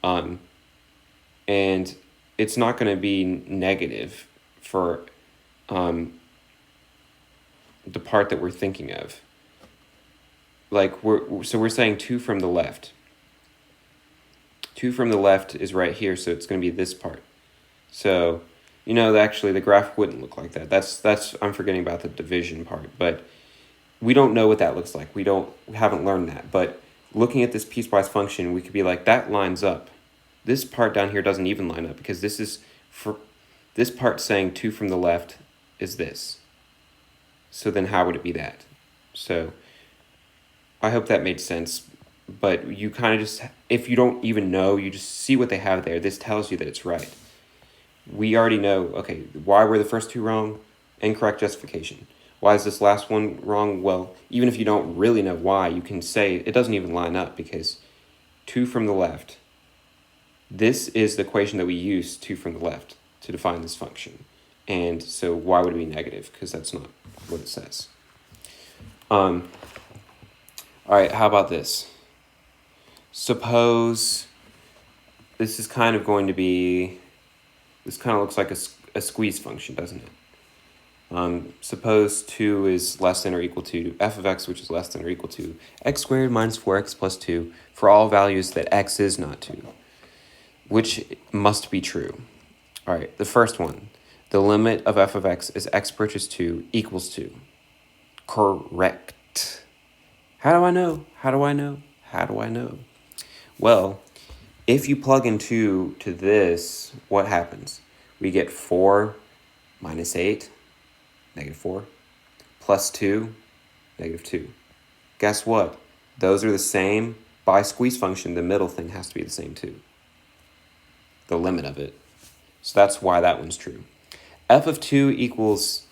And it's not going to be negative for the part that we're thinking of. Like, we're saying 2 from the left. 2 from the left is right here, so it's going to be this part. So, actually the graph wouldn't look like that. That's I'm forgetting about the division part, but we don't know what that looks like. We haven't learned that. But looking at this piecewise function, we could be like, that lines up. This part down here doesn't even line up, because this is for this part saying 2 from the left is this. So then how would it be that? So I hope that made sense. But you kind of just, if you don't even know, you just see what they have there. This tells you that it's right. We already know, okay, why were the first two wrong? Incorrect justification. Why is this last one wrong? Well, even if you don't really know why, you can say it doesn't even line up, because 2 from the left, this is the equation that we use, 2 from the left, to define this function. And so why would it be negative? Because that's not what it says. All right, how about this? Suppose this is kind of going to be, this kind of looks like a squeeze function, doesn't it? Suppose 2 is less than or equal to f of x, which is less than or equal to x squared minus 4x plus 2 for all values that x is not 2, which must be true. All right, the first one, the limit of f of x as x approaches 2 equals 2. Correct. How do I know? How do I know? How do I know? Well, if you plug in 2 to this, what happens? We get 4 minus 8, -4, plus 2, -2. Guess what? Those are the same. By squeeze function, the middle thing has to be the same too. The limit of it. So that's why that one's true. F of 2 equals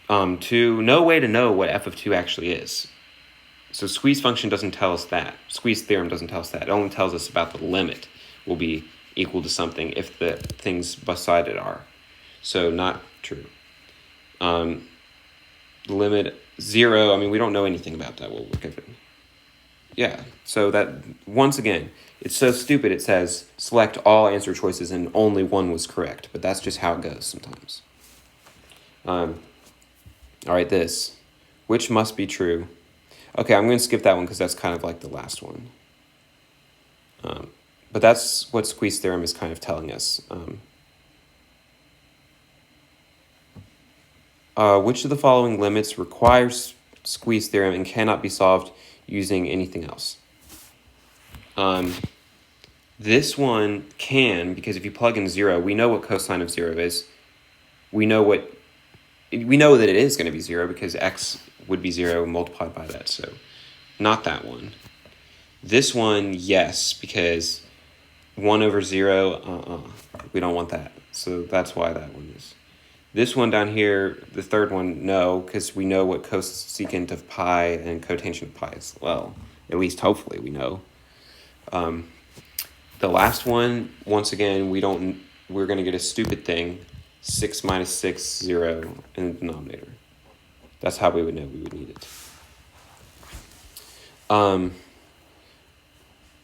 2. No way to know what f of 2 actually is. So squeeze function doesn't tell us that. Squeeze theorem doesn't tell us that. It only tells us about the limit will be equal to something if the things beside it are. So not true. The limit 0, I mean, we don't know anything about that. We'll look at it. Yeah, so that, once again, it's so stupid it says select all answer choices and only one was correct, but that's just how it goes sometimes. All right, this, which must be true. Okay, I'm going to skip that one because that's kind of like the last one. But that's what squeeze theorem is kind of telling us. Which of the following limits requires squeeze theorem and cannot be solved using anything else? This one can, because if you plug in 0, we know what cosine of 0 is. We know that it is going to be 0 because x would be 0 multiplied by that, so not that one. This one, yes, because 1 over 0, we don't want that. So that's why that one is. This one down here, the third one, no, because we know what cosecant of pi and cotangent of pi is. Well, at least hopefully we know. The last one, once again, we're going to get a stupid thing, 6 minus 6, 0 in the denominator. That's how we would know we would need it.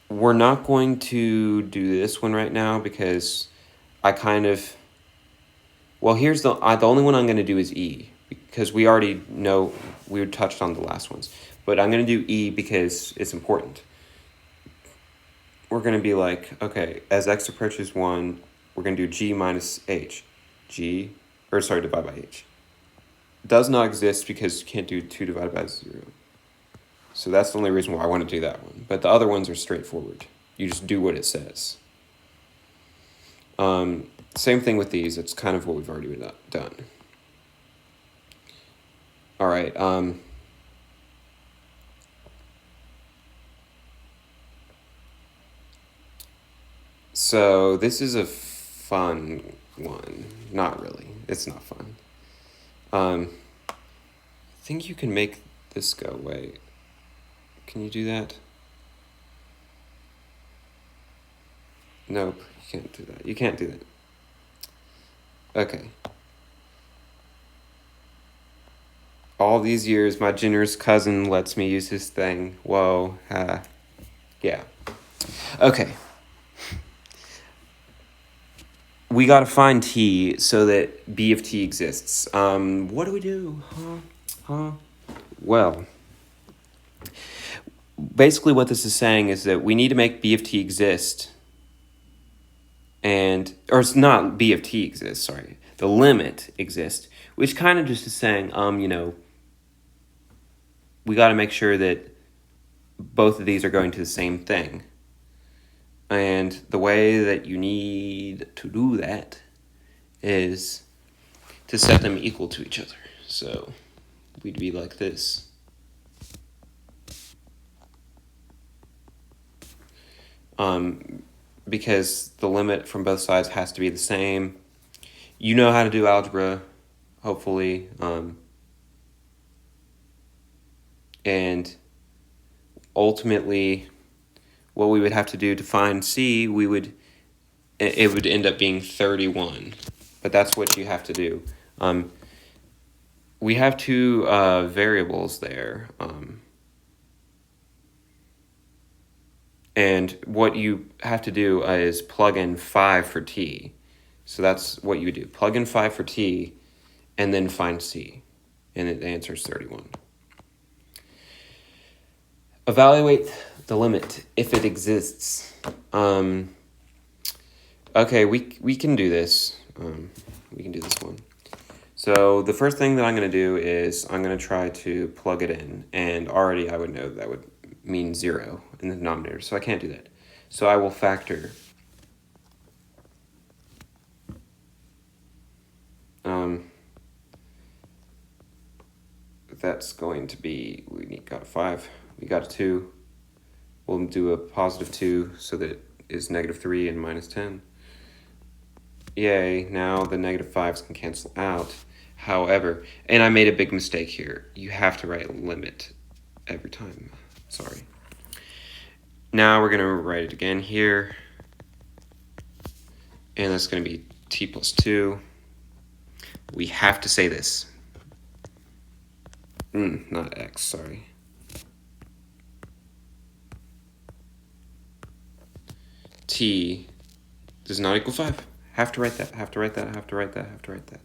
We're not going to do this one right now because I kind of... Well, here's the only one I'm going to do is E, because we already know we touched on the last ones. But I'm going to do E because it's important. We're going to be like, okay, as x approaches 1, we're going to do G minus H. Divide by H. Does not exist because you can't do 2 divided by 0. So that's the only reason why I want to do that one. But the other ones are straightforward. You just do what it says. Same thing with these. It's kind of what we've already done. All right. So this is a fun one. Not really. It's not fun. I think you can make this go away. Can you do that? Nope, you can't do that. You can't do that. Okay. All these years, my generous cousin lets me use his thing. Whoa. Yeah. Okay. We got to find t so that b of t exists. What do we do? Well, basically what this is saying is that we need to make b of t exist. Or it's not b of t exists, sorry. The limit exists, which kind of just is saying, we got to make sure that both of these are going to the same thing. And the way that you need to do that is to set them equal to each other. So we'd be like this. Because the limit from both sides has to be the same. You know how to do algebra, hopefully. And ultimately, what we would have to do to find c, it would end up being 31. But that's what you have to do. We have two variables there. And what you have to do is plug in 5 for t. So that's what you do. Plug in 5 for t, and then find c. And the answer is 31. Evaluate the limit if it exists. Okay, we can do this. We can do this one. So the first thing that I'm going to do is I'm going to try to plug it in. And already I would know that would mean 0 in the denominator. So I can't do that. So I will factor. That's going to be, got a 5. We got a 2. We'll do a positive 2 so that it is negative 3 and minus 10. Yay, now the negative 5s can cancel out. However, and I made a big mistake here. You have to write limit every time. Sorry. Now we're going to write it again here. And that's going to be t plus 2. We have to say this. Not x, sorry. T does not equal 5. Have to write that, have to write that, have to write that, have to write that.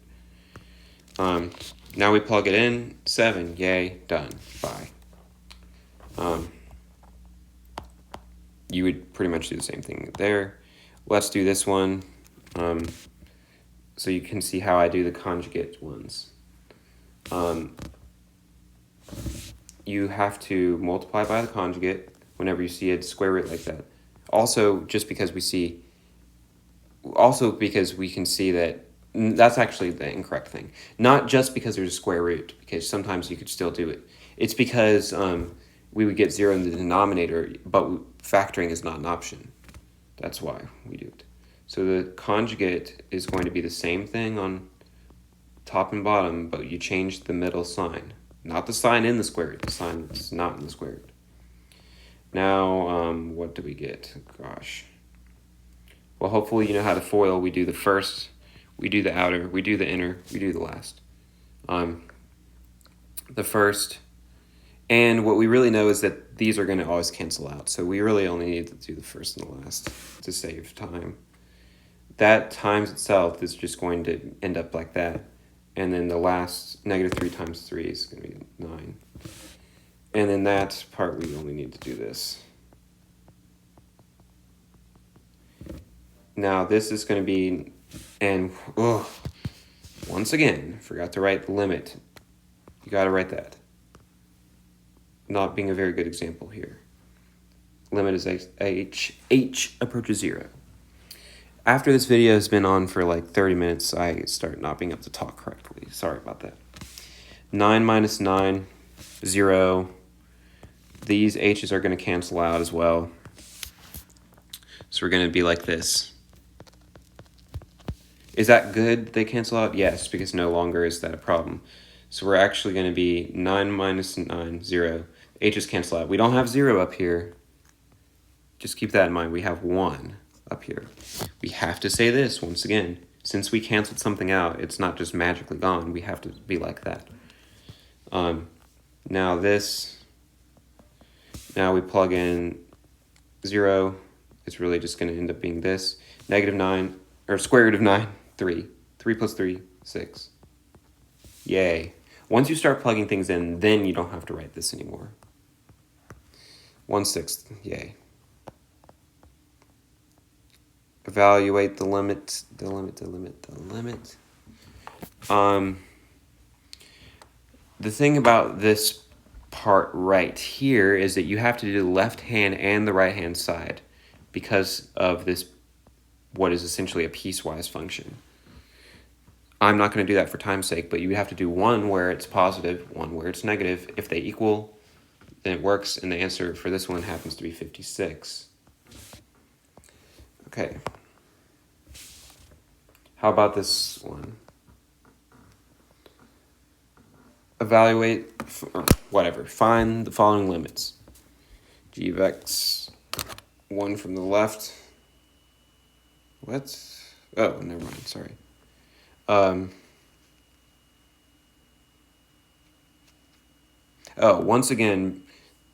Now we plug it in, 7, yay, done, bye. You would pretty much do the same thing there. Let's do this one, so you can see how I do the conjugate ones. You have to multiply by the conjugate whenever you see a square root like that. Also, because we can see that that's actually the incorrect thing. Not just because there's a square root, because sometimes you could still do it. It's because we would get 0 in the denominator, but factoring is not an option. That's why we do it. So the conjugate is going to be the same thing on top and bottom, but you change the middle sign. Not the sign in the square root, the sign that's not in the square root. Now, what do we get? Gosh. Well, hopefully you know how to FOIL. We do the first, we do the outer, we do the inner, we do the last. The first, and what we really know is that these are going to always cancel out. So we really only need to do the first and the last to save time. That times itself is just going to end up like that. And then the last, -3 times 3 is going to be 9. And then that part, we only need to do this. Now this is going to be, and once again, forgot to write the limit. You got to write that. Not being a very good example here. Limit is h approaches 0. After this video has been on for like 30 minutes, I start not being able to talk correctly. Sorry about that. 9 minus 9, 0. These h's are going to cancel out as well. So we're going to be like this. Is that good? They cancel out? Yes, because no longer is that a problem. So we're actually going to be 9 minus 9, 0. H's cancel out. We don't have 0 up here. Just keep that in mind. We have 1 up here. We have to say this once again. Since we canceled something out, it's not just magically gone. We have to be like that. Now this, now we plug in 0. It's really just going to end up being this. -9, or square root of 9, 3. 3 plus 3, 6. Yay. Once you start plugging things in, then you don't have to write this anymore. 1/6, yay. Evaluate the limit, the limit. The thing about this part right here is that you have to do the left hand and the right hand side because of this, what is essentially a piecewise function. I'm not going to do that for time's sake, but you have to do one where it's positive, one where it's negative. If they equal, then it works, and the answer for this one happens to be 56. Okay. How about this one? Evaluate, or whatever, find the following limits. G of x, 1 from the left. What? Oh, never mind, sorry. Once again,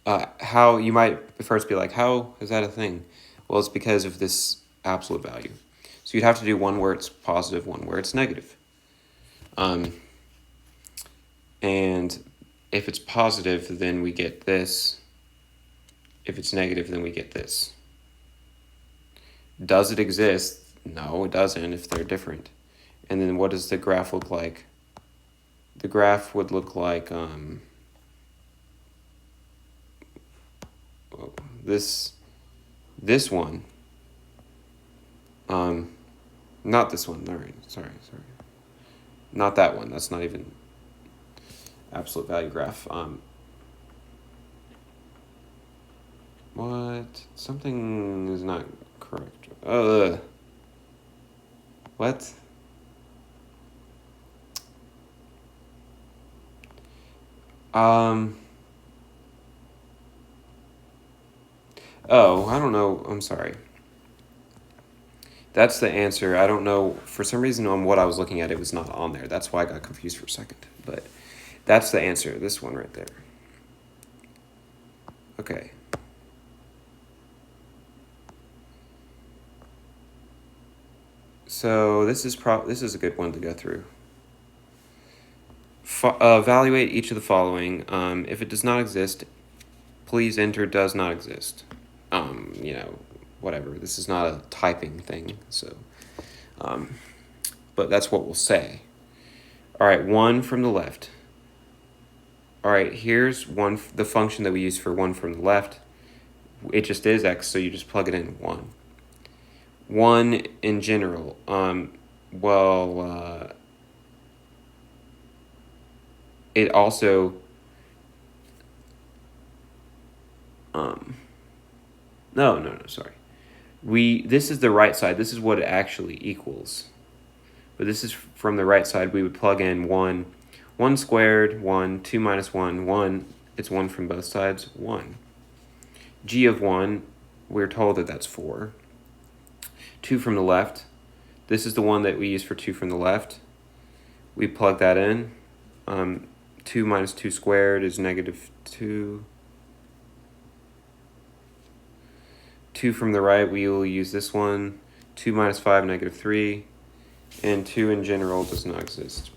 how you might first be like, how is that a thing? Well, it's because of this absolute value. So you'd have to do one where it's positive, one where it's negative. And if it's positive, then we get this. If it's negative, then we get this. Does it exist? No, it doesn't if they're different. And then what does the graph look like? The graph would look like this one. Not this one. All right, sorry. Not that one. That's not even absolute value graph. What? Something is not correct. What? Oh, I don't know. I'm sorry. That's the answer. I don't know. For some reason, on what I was looking at, it was not on there. That's why I got confused for a second. But that's the answer. This one right there. Okay. So this is a good one to go through. Evaluate each of the following. If it does not exist, please enter does not exist. Whatever. This is not a typing thing, so. But that's what we'll say. All right, 1 from the left. All right, here's the function that we use for 1 from the left. It just is x, so you just plug it in 1. 1 in general. It also, No, sorry. This is the right side. This is what it actually equals. But this is from the right side. We would plug in 1. 1 squared, 1. 2 minus 1, 1. It's 1 from both sides, 1. G of 1, we're told that that's 4. 2 from the left. This is the one that we use for 2 from the left. We plug that in. 2 minus 2 squared is negative 2. 2 from the right, we will use this one. 2 minus 5, negative 3. And 2 in general does not exist.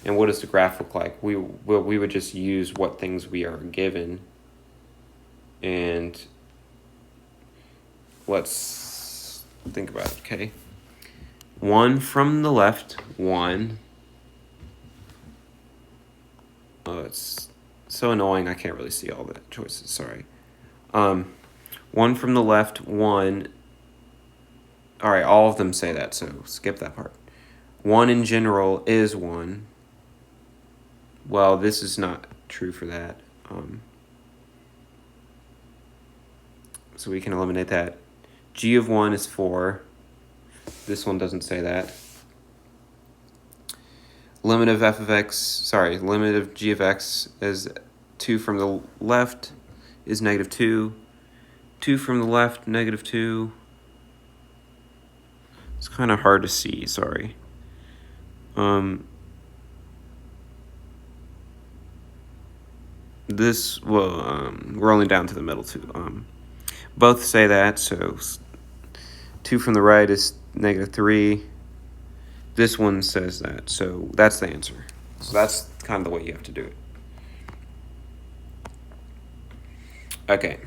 And what does the graph look like? We would just use what things we are given. And let's think about it, okay? 1 from the left, 1. Oh, it's so annoying, I can't really see all the choices, sorry. 1 from the left, 1. All right, all of them say that, so skip that part. 1 in general is 1. Well, this is not true for that. So we can eliminate that. G of 1 is 4. This one doesn't say that. Limit of limit of g of x is 2 from the left is negative 2. 2 from the left, negative 2. It's kind of hard to see, sorry. We're only down to the middle two. Both say that, so 2 from the right is negative 3. This one says that, so that's the answer. So that's kind of the way you have to do it. Okay.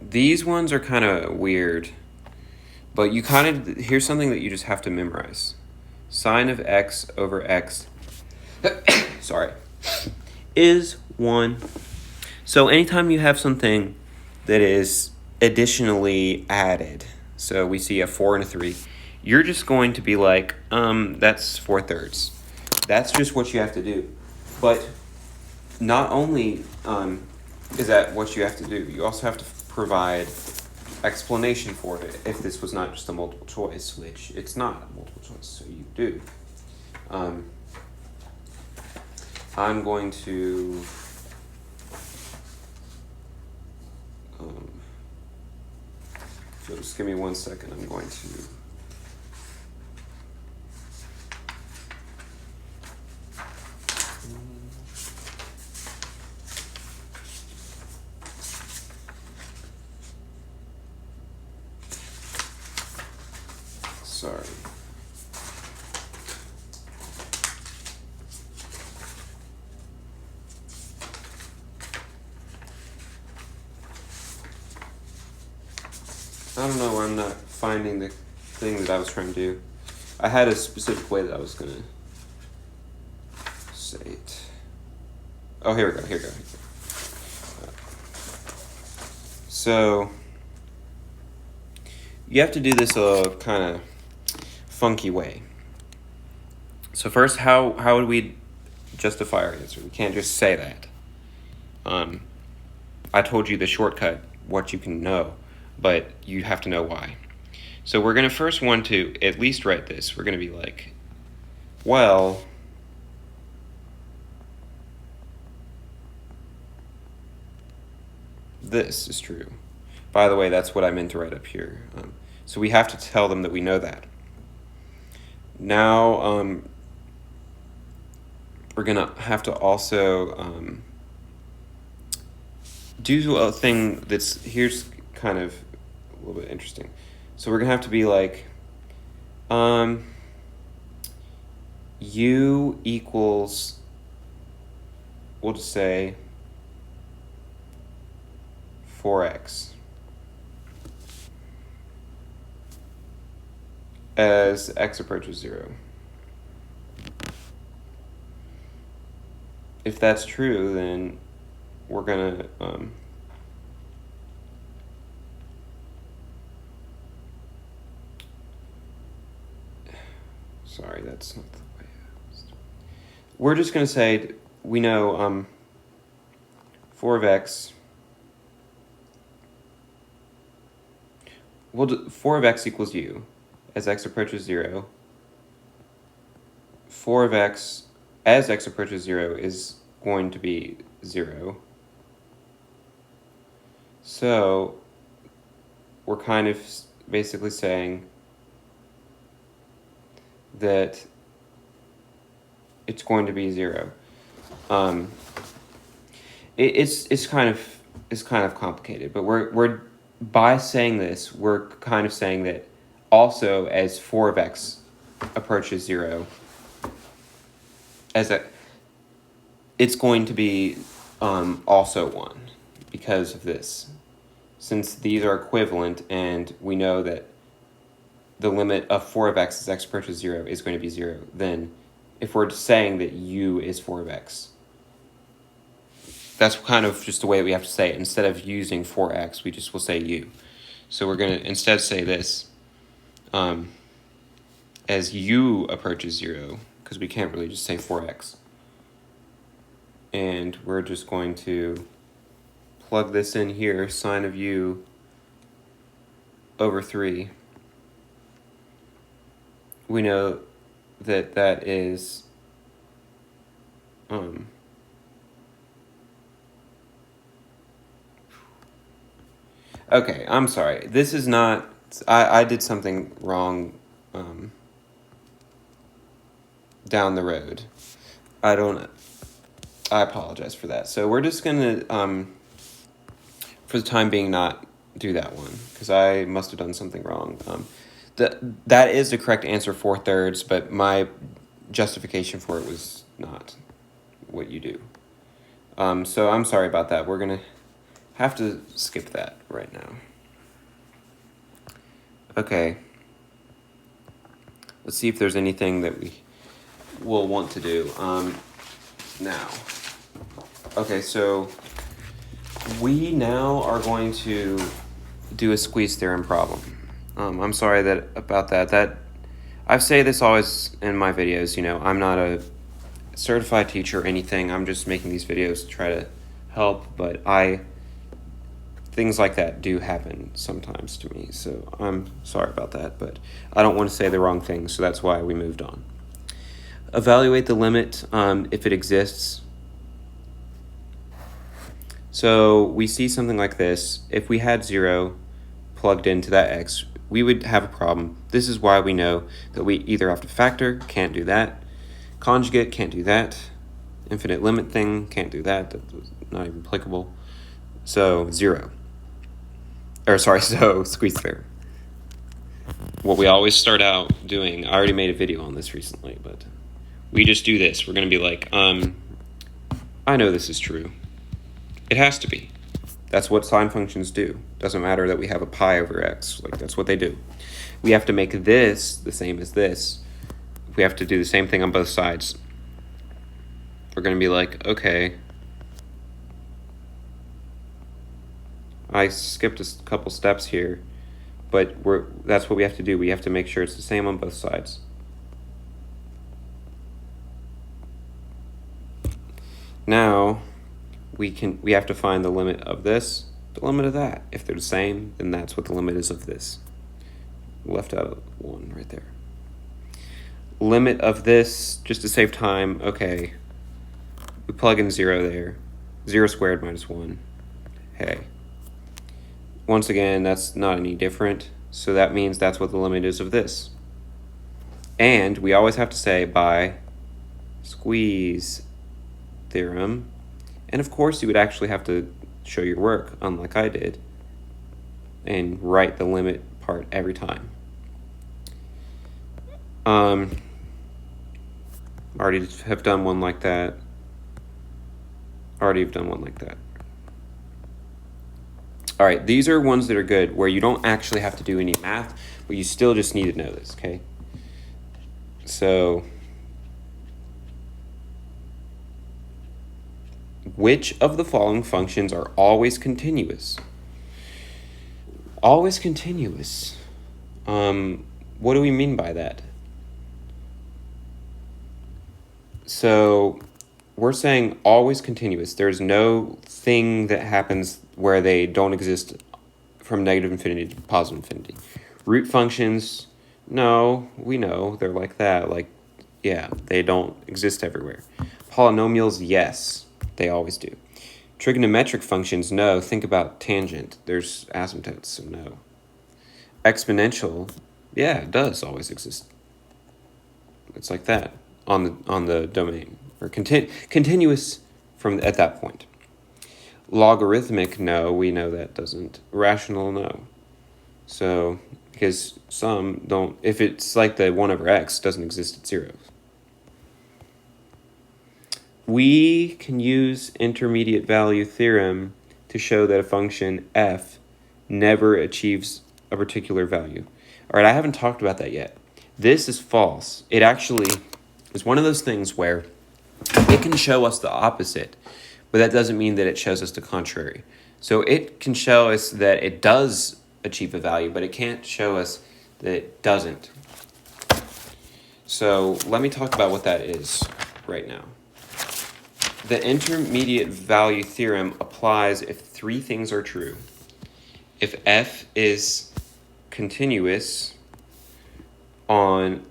These ones are kind of weird, but here's something that you just have to memorize. Sine of x over x, sorry, is 1. So anytime you have something that is additionally added, so we see a 4 and a 3, you're just going to be like, that's 4/3. That's just what you have to do. But not only is that what you have to do, you also have to provide explanation for it if this was not just a multiple choice, which it's not a multiple choice, so you do. I'm going to so just give me 1 second. I'm going to sorry. I don't know why I'm not finding the thing that I was trying to do. I had a specific way that I was going to say it. Oh, here we go. So, you have to do this a kind of funky way. So first, how would we justify our answer? We can't just say that. I told you the shortcut, what you can know, but you have to know why. So we're going to first want to at least write this. We're going to be like, well, this is true. By the way, that's what I meant to write up here. So we have to tell them that we know that. Now, we're going to have to also do a thing that's, here's kind of a little bit interesting. So we're going to have to be like, u equals, we'll just say 4x. As x approaches 0. If that's true, then we're gonna sorry, that's not the way. We're just gonna say we know 4 of x, we'll do 4 of x equals u as x approaches 0. 4 of x as x approaches 0 is going to be 0. So we're kind of basically saying that it's going to be 0. It's kind of complicated, but we're by saying this, we're kind of saying that also as 4 of x approaches 0, it's going to be also 1 because of this. Since these are equivalent and we know that the limit of 4 of x as x approaches 0 is going to be 0, then if we're saying that u is 4 of x, that's kind of just the way that we have to say it. Instead of using 4x, we just will say u. So we're going to instead say this as u approaches 0, because we can't really just say 4x. And we're just going to plug this in here, sine of u over 3. We know that that is okay, I'm sorry. This is not... I did something wrong down the road. I apologize for that. So we're just going to, for the time being, not do that one, because I must have done something wrong. That is the correct answer, 4/3, but my justification for it was not what you do. So I'm sorry about that. We're going to have to skip that right now. Okay. Let's see if there's anything that we will want to do now. Okay, so we now are going to do a squeeze theorem problem. I'm sorry about that. I say this always in my videos, I'm not a certified teacher or anything. I'm just making these videos to try to help, but things like that do happen sometimes to me, so I'm sorry about that, but I don't want to say the wrong thing, so that's why we moved on. Evaluate the limit if it exists. So we see something like this. If we had 0 plugged into that x, we would have a problem. This is why we know that we either have to factor, can't do that. Conjugate, can't do that. Infinite limit thing, can't do that. That's not even applicable. So 0. So squeeze theorem. What we always start out doing, I already made a video on this recently, but we just do this. We're going to be like, I know this is true. It has to be. That's what sine functions do. Doesn't matter that we have a pi over x. That's what they do. We have to make this the same as this. We have to do the same thing on both sides. We're going to be like, okay, I skipped a couple steps here, but that's what we have to do. We have to make sure it's the same on both sides. Now, we have to find the limit of this, the limit of that. If they're the same, then that's what the limit is of this. Left out 1 right there. Limit of this, just to save time, okay, we plug in 0 there. 0 squared minus 1. Hey. Once again, that's not any different, so that means that's what the limit is of this. And we always have to say by squeeze theorem. And of course, you would actually have to show your work, unlike I did, and write the limit part every time. Already have done one like that. All right, these are ones that are good where you don't actually have to do any math, but you still just need to know this, okay? So, which of the following functions are always continuous? Always continuous. What do we mean by that? So we're saying always continuous. There's no thing that happens where they don't exist from negative infinity to positive infinity. Root functions, no, we know they're like that. Like, yeah, they don't exist everywhere. Polynomials, yes, they always do. Trigonometric functions, no. Think about tangent. There's asymptotes, so no. Exponential, yeah, it does always exist. It's like that on the domain, or continuous from at that point. Logarithmic, no, we know that doesn't. Rational, no. So, because some don't, if it's like the 1 over x, doesn't exist at 0. We can use intermediate value theorem to show that a function f never achieves a particular value. All right, I haven't talked about that yet. This is false. It actually is one of those things where it can show us the opposite, but that doesn't mean that it shows us the contrary. So it can show us that it does achieve a value, but it can't show us that it doesn't. So let me talk about what that is right now. The intermediate value theorem applies if 3 things are true. If f is continuous on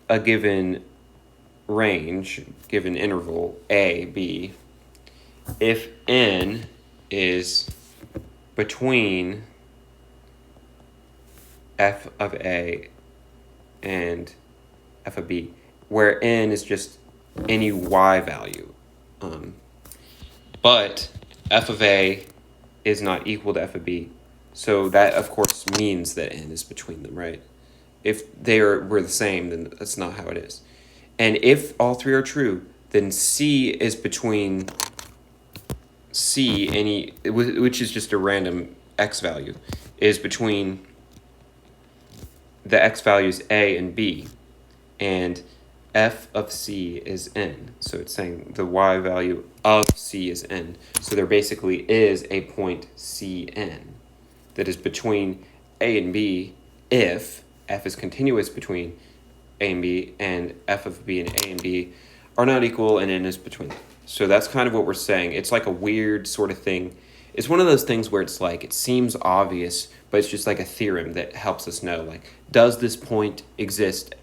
a given range, given interval a, b, if n is between f of a and f of b, where n is just any y value. But f of a is not equal to f of b, so that of course means that n is between them, right? If were the same, then that's not how it is. And if all 3 are true, then c is between c, which is just a random x value, is between the x values a and b, and f of c is n. So it's saying the y value of c is n. So there basically is a point Cn that is between a and b if f is continuous between a and b, and f of b and a and b are not equal and n is between them. So that's kind of what we're saying. It's like a weird sort of thing. It's one of those things where it's like, it seems obvious, but it's just like a theorem that helps us know, like, does this point exist?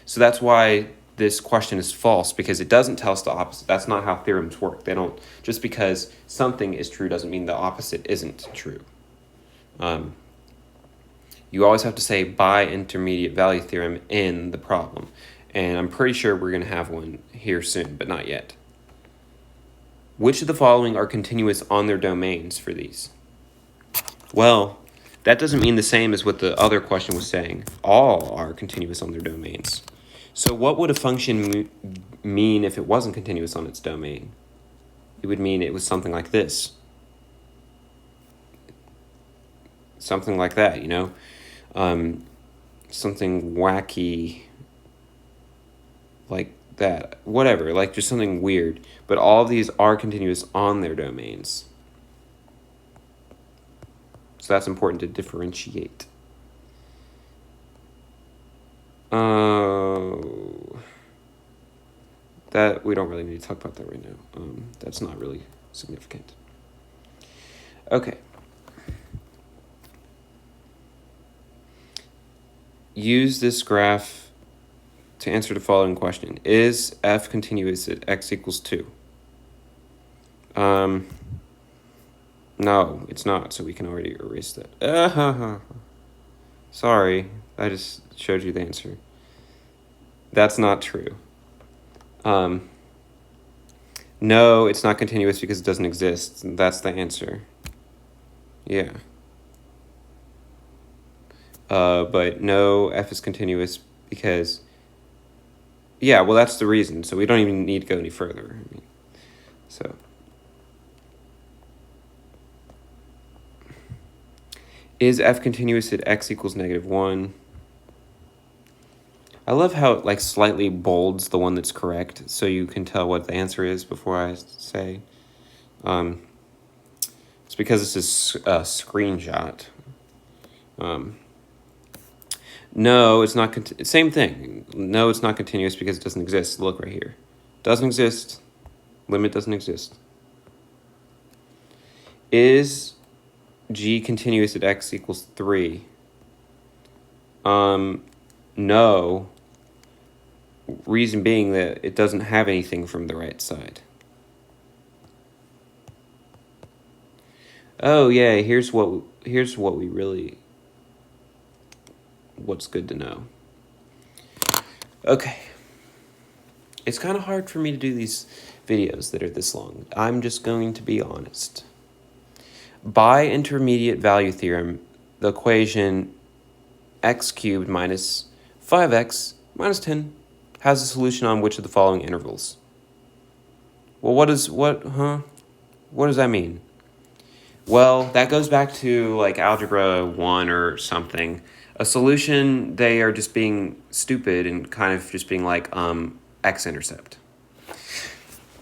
So that's why this question is false, because it doesn't tell us the opposite. That's not how theorems work. They don't, just because something is true doesn't mean the opposite isn't true. You always have to say by intermediate value theorem in the problem. And I'm pretty sure we're going to have one here soon, but not yet. Which of the following are continuous on their domains for these? Well, that doesn't mean the same as what the other question was saying. All are continuous on their domains. So what would a function mean if it wasn't continuous on its domain? It would mean it was something like this. Something like that, you know? Something wacky like that. Whatever, like just something weird. But all of these are continuous on their domains. So that's important to differentiate. That we don't really need to talk about that right now. That's not really significant. Okay. Use this graph to answer the following question. Is f continuous at x equals 2? No, it's not, so we can already erase that. Sorry, I just showed you the answer. That's not true. No, it's not continuous because it doesn't exist. That's the answer. Yeah. But no, f is continuous because, yeah, well, that's the reason. So we don't even need to go any further. I mean, so. Is f continuous at x equals -1? I love how it like slightly bolds the one that's correct, so you can tell what the answer is before I say. It's because this is a screenshot. No, it's not. Same thing. No, it's not continuous because it doesn't exist. Look right here. Doesn't exist. Limit doesn't exist. Is g continuous at x equals 3? No. Reason being that it doesn't have anything from the right side. Oh yeah, here's what we really, what's good to know. Okay. It's kind of hard for me to do these videos that are this long. I'm just going to be honest. By intermediate value theorem, the equation x cubed minus 5x minus 10 has a solution on which of the following intervals? Well, what does that mean? Well, that goes back to like algebra 1 or something. A solution, they are just being stupid and kind of just being like x-intercept.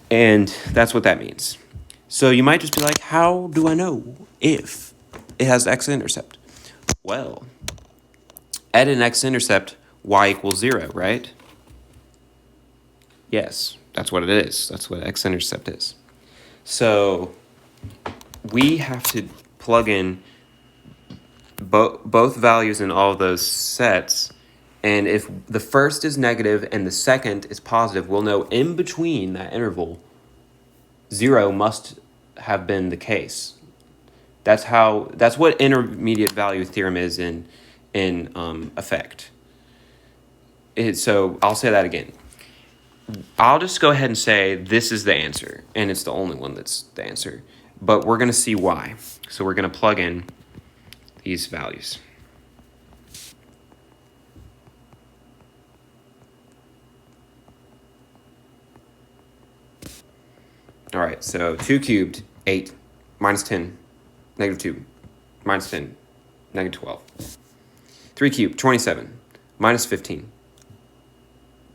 And that's what that means. So you might just be like, how do I know if it has x-intercept? Well, at an x-intercept, y equals 0, right? Yes, that's what it is. That's what x-intercept is. So we have to plug in both values in all of those sets, and if the first is negative and the second is positive, we'll know in between that interval 0 must have been the case. That's what intermediate value theorem is in effect. So I'll say that again. I'll just go ahead and say this is the answer, and it's the only one that's the answer. But we're going to see why. So we're going to plug in these values. All right, so 2 cubed, 8, minus 10, negative 2, minus 10, negative 12. 3 cubed, 27, minus 15,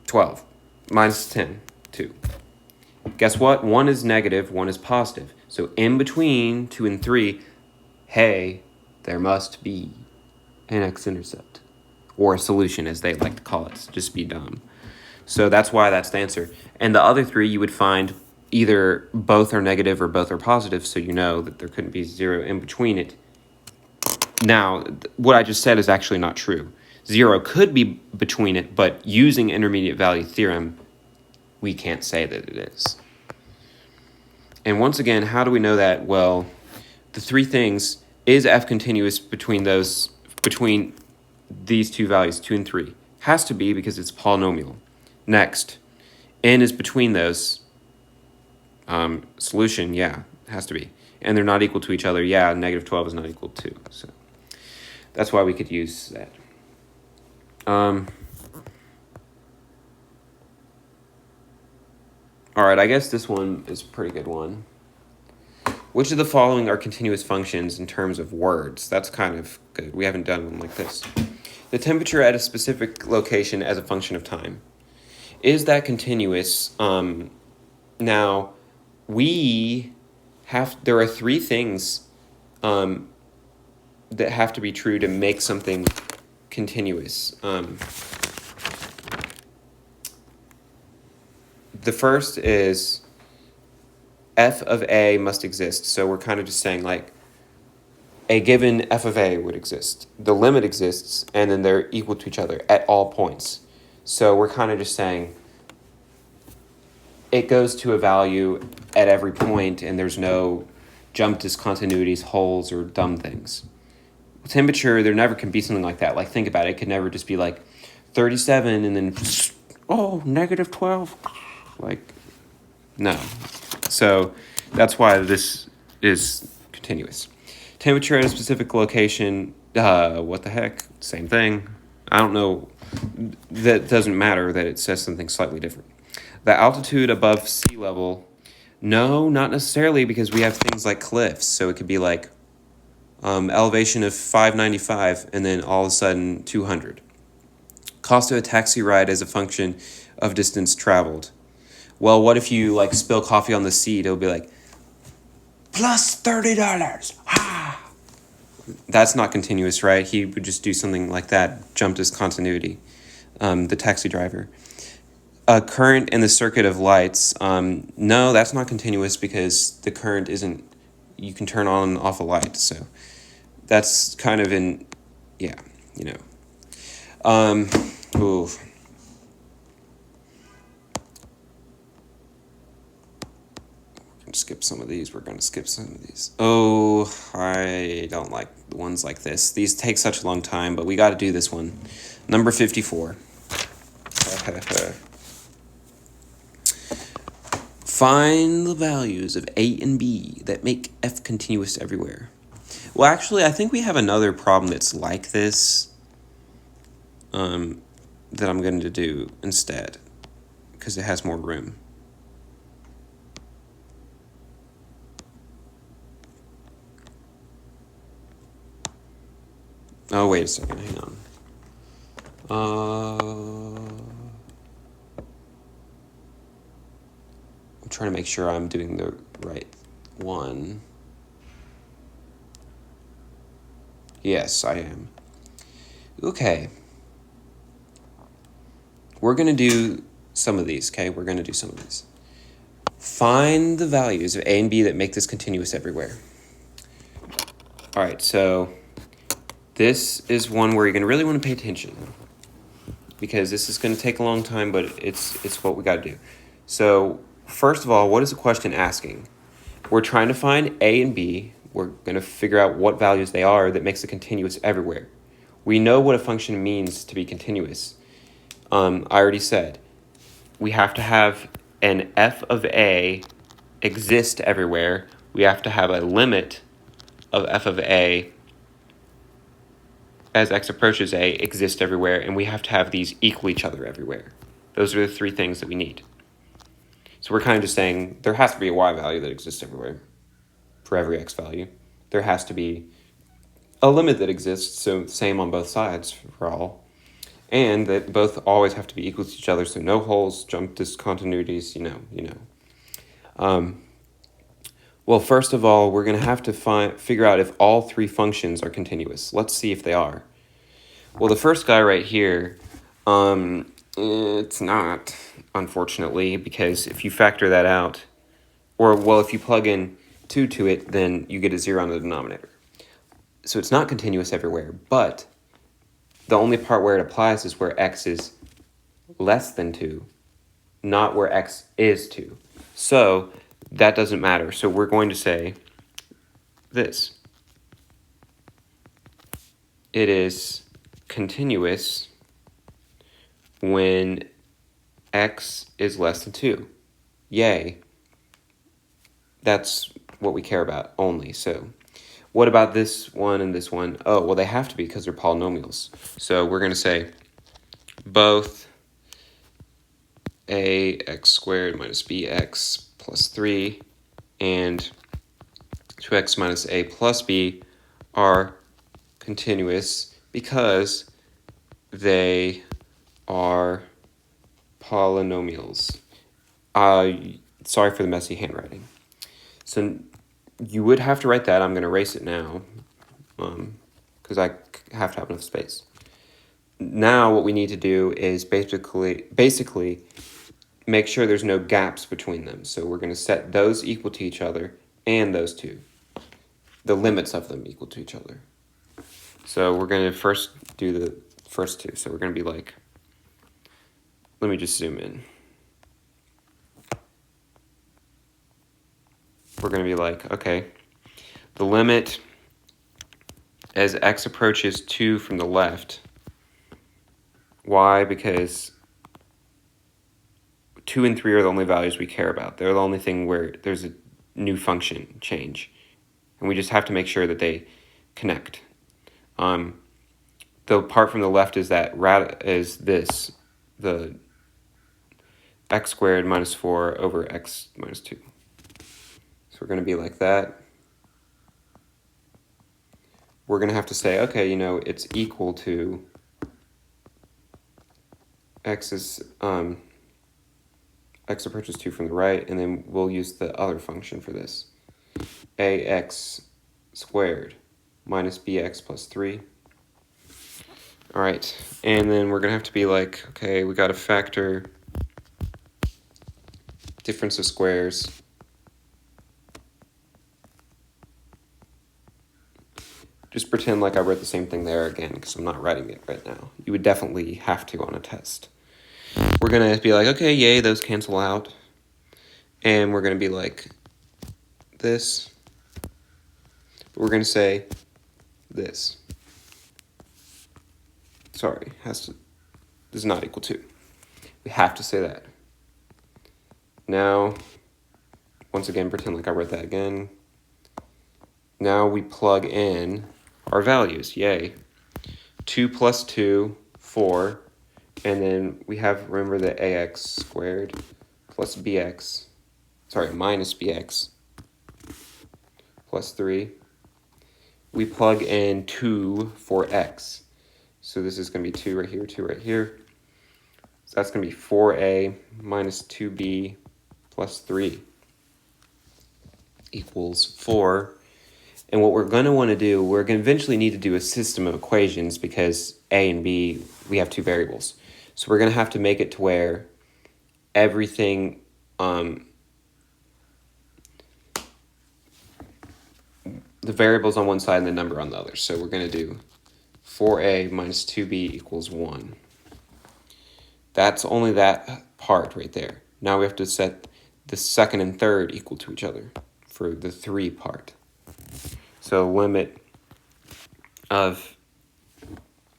12, minus 10, 2. Guess what? 1 is negative, 1 is positive. So in between 2 and 3, hey, there must be an x-intercept. Or a solution, as they like to call it. Just be dumb. So that's why that's the answer. And the other 3, you would find either both are negative or both are positive, so you know that there couldn't be 0 in between it. Now, what I just said is actually not true. 0 could be between it, but using intermediate value theorem, we can't say that it is. And once again, how do we know that? Well, the 3 things, is f continuous between these two values, 2 and 3? Has to be, because it's polynomial. Next, n is between those. Solution, yeah, has to be. And they're not equal to each other. Yeah, negative 12 is not equal to 2. So that's why we could use that. All right, I guess this one is a pretty good one. Which of the following are continuous functions in terms of words? That's kind of good. We haven't done one like this. The temperature at a specific location as a function of time. Is that continuous? Now, there are 3 things that have to be true to make something continuous. The first is f of a must exist. So we're kind of just saying like a given f of a would exist. The limit exists, and then they're equal to each other at all points. So we're kind of just saying it goes to a value at every point, and there's no jump discontinuities, holes, or dumb things. Temperature, there never can be something like that. Like, think about it. It could never just be like 37 and then, negative 12. Like, no. So that's why this is continuous. Temperature at a specific location, what the heck? Same thing. I don't know. That doesn't matter that it says something slightly different. The altitude above sea level, no, not necessarily, because we have things like cliffs. So it could be like elevation of 595 and then all of a sudden 200. Cost of a taxi ride as a function of distance traveled. Well, what if you like spill coffee on the seat? It'll be like plus $30. Ah. That's not continuous, right? He would just do something like that, jump discontinuity, the taxi driver. a current in the circuit of lights, no, that's not continuous because the current isn't, you can turn on and off a light. So that's kind of in, yeah, you know. Ooh. Skip some of these. We're going to skip some of these. Oh, I don't like the ones like this. These take such a long time, but we got to do this one. Number 54. Find the values of A and B that make F continuous everywhere. Well, actually, I think we have another problem that's like this that I'm going to do instead because it has more room. Oh, wait a second. Hang on. I'm trying to make sure I'm doing the right one. Yes, I am. Okay. We're going to do some of these, okay? We're going to do some of these. Find the values of A and B that make this continuous everywhere. All right, so this is one where you're going to really want to pay attention because this is going to take a long time, but it's what we got to do. So first of all, what is the question asking? We're trying to find A and B. We're going to figure out what values they are that makes it continuous everywhere. We know what a function means to be continuous. I already said we have to have an f of A exist everywhere. We have to have a limit of f of A as x approaches A exist everywhere, and we have to have these equal each other everywhere. Those are the three things that we need. So we're kind of just saying there has to be a y value that exists everywhere for every x value. There has to be a limit that exists, so same on both sides for all. And that both always have to be equal to each other, so no holes, jump discontinuities, you know. Well, first of all, we're going to have to figure out if all three functions are continuous. Let's see if they are. Well, the first guy right here, it's not, unfortunately, because if you factor that out, or, well, if you plug in 2 to it, then you get a 0 on the denominator. So it's not continuous everywhere, but the only part where it applies is where x is less than 2, not where x is 2. So that doesn't matter. So we're going to say this. It is continuous when x is less than 2. Yay. That's what we care about only. So what about this one and this one? Oh, well, they have to be because they're polynomials. So we're going to say both ax squared minus bx plus 3 and 2x minus a plus b are continuous because they are polynomials. Sorry for the messy handwriting. So you would have to write that. I'm going to erase it now because I have to have enough space. Now what we need to do is basically make sure there's no gaps between them. So we're going to set those equal to each other and those two. The limits of them equal to each other. So we're going to first do the first two. So we're going to be like, let me just zoom in. We're going to be like, okay, the limit as x approaches 2 from the left. Why? Because 2 and 3 are the only values we care about. They're the only thing where there's a new function change. And we just have to make sure that they connect. The part from the left is this, the x squared minus 4 over x minus 2. So we're going to be like that. We're going to have to say, okay, you know, it's equal to x approaches 2 from the right, and then we'll use the other function for this. Ax squared minus bx plus 3. All right, and then we're going to have to be like, okay, we got to factor difference of squares. Just pretend like I wrote the same thing there again, because I'm not writing it right now. You would definitely have to on a test. We're going to be like, okay, yay, those cancel out. And we're going to be like this. But we're going to say this. Sorry, does not equal 2. We have to say that. Now, once again, pretend like I wrote that again. Now we plug in our values. Yay. 2 plus 2, 4. And then we have, remember, the ax squared plus bx. Sorry, minus bx plus 3. We plug in 2 for x. So this is going to be 2 right here, 2 right here. So that's going to be 4a minus 2b plus 3 equals 4. And what we're going to want to do, we're going to eventually need to do a system of equations because a and b, we have 2 variables. So we're going to have to make it to where everything, the variable's on one side and the number on the other. So we're going to do 4a minus 2b equals 1. That's only that part right there. Now we have to set the second and third equal to each other for the 3 part. So limit of,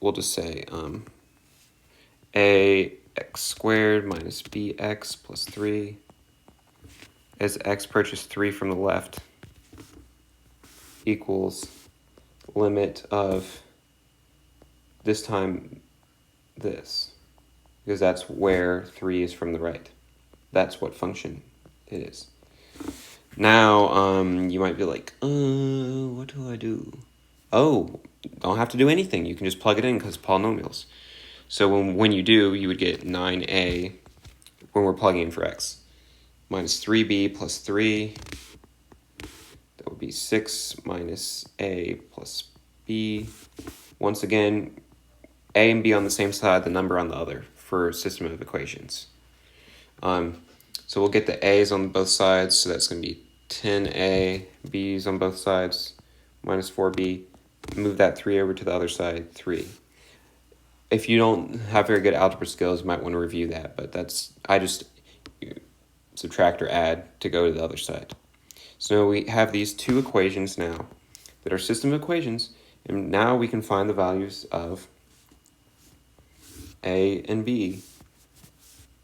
we'll just say ax squared minus bx plus 3 as x purchased 3 from the left equals limit of this time this, because that's where 3 is from the right. That's what function it is. Now, you might be like, what do I do? Oh, don't have to do anything. You can just plug it in because polynomials. So when you do, you would get 9a when we're plugging in for x. Minus 3b plus 3. That would be 6 minus a plus b. Once again, a and b on the same side, the number on the other for a system of equations. So we'll get the a's on both sides, so that's going to be 10a, b's on both sides, minus 4b. Move that 3 over to the other side, 3. If you don't have very good algebra skills, you might want to review that, but I just subtract or add to go to the other side. So we have these 2 equations now that are system equations, and now we can find the values of a and b.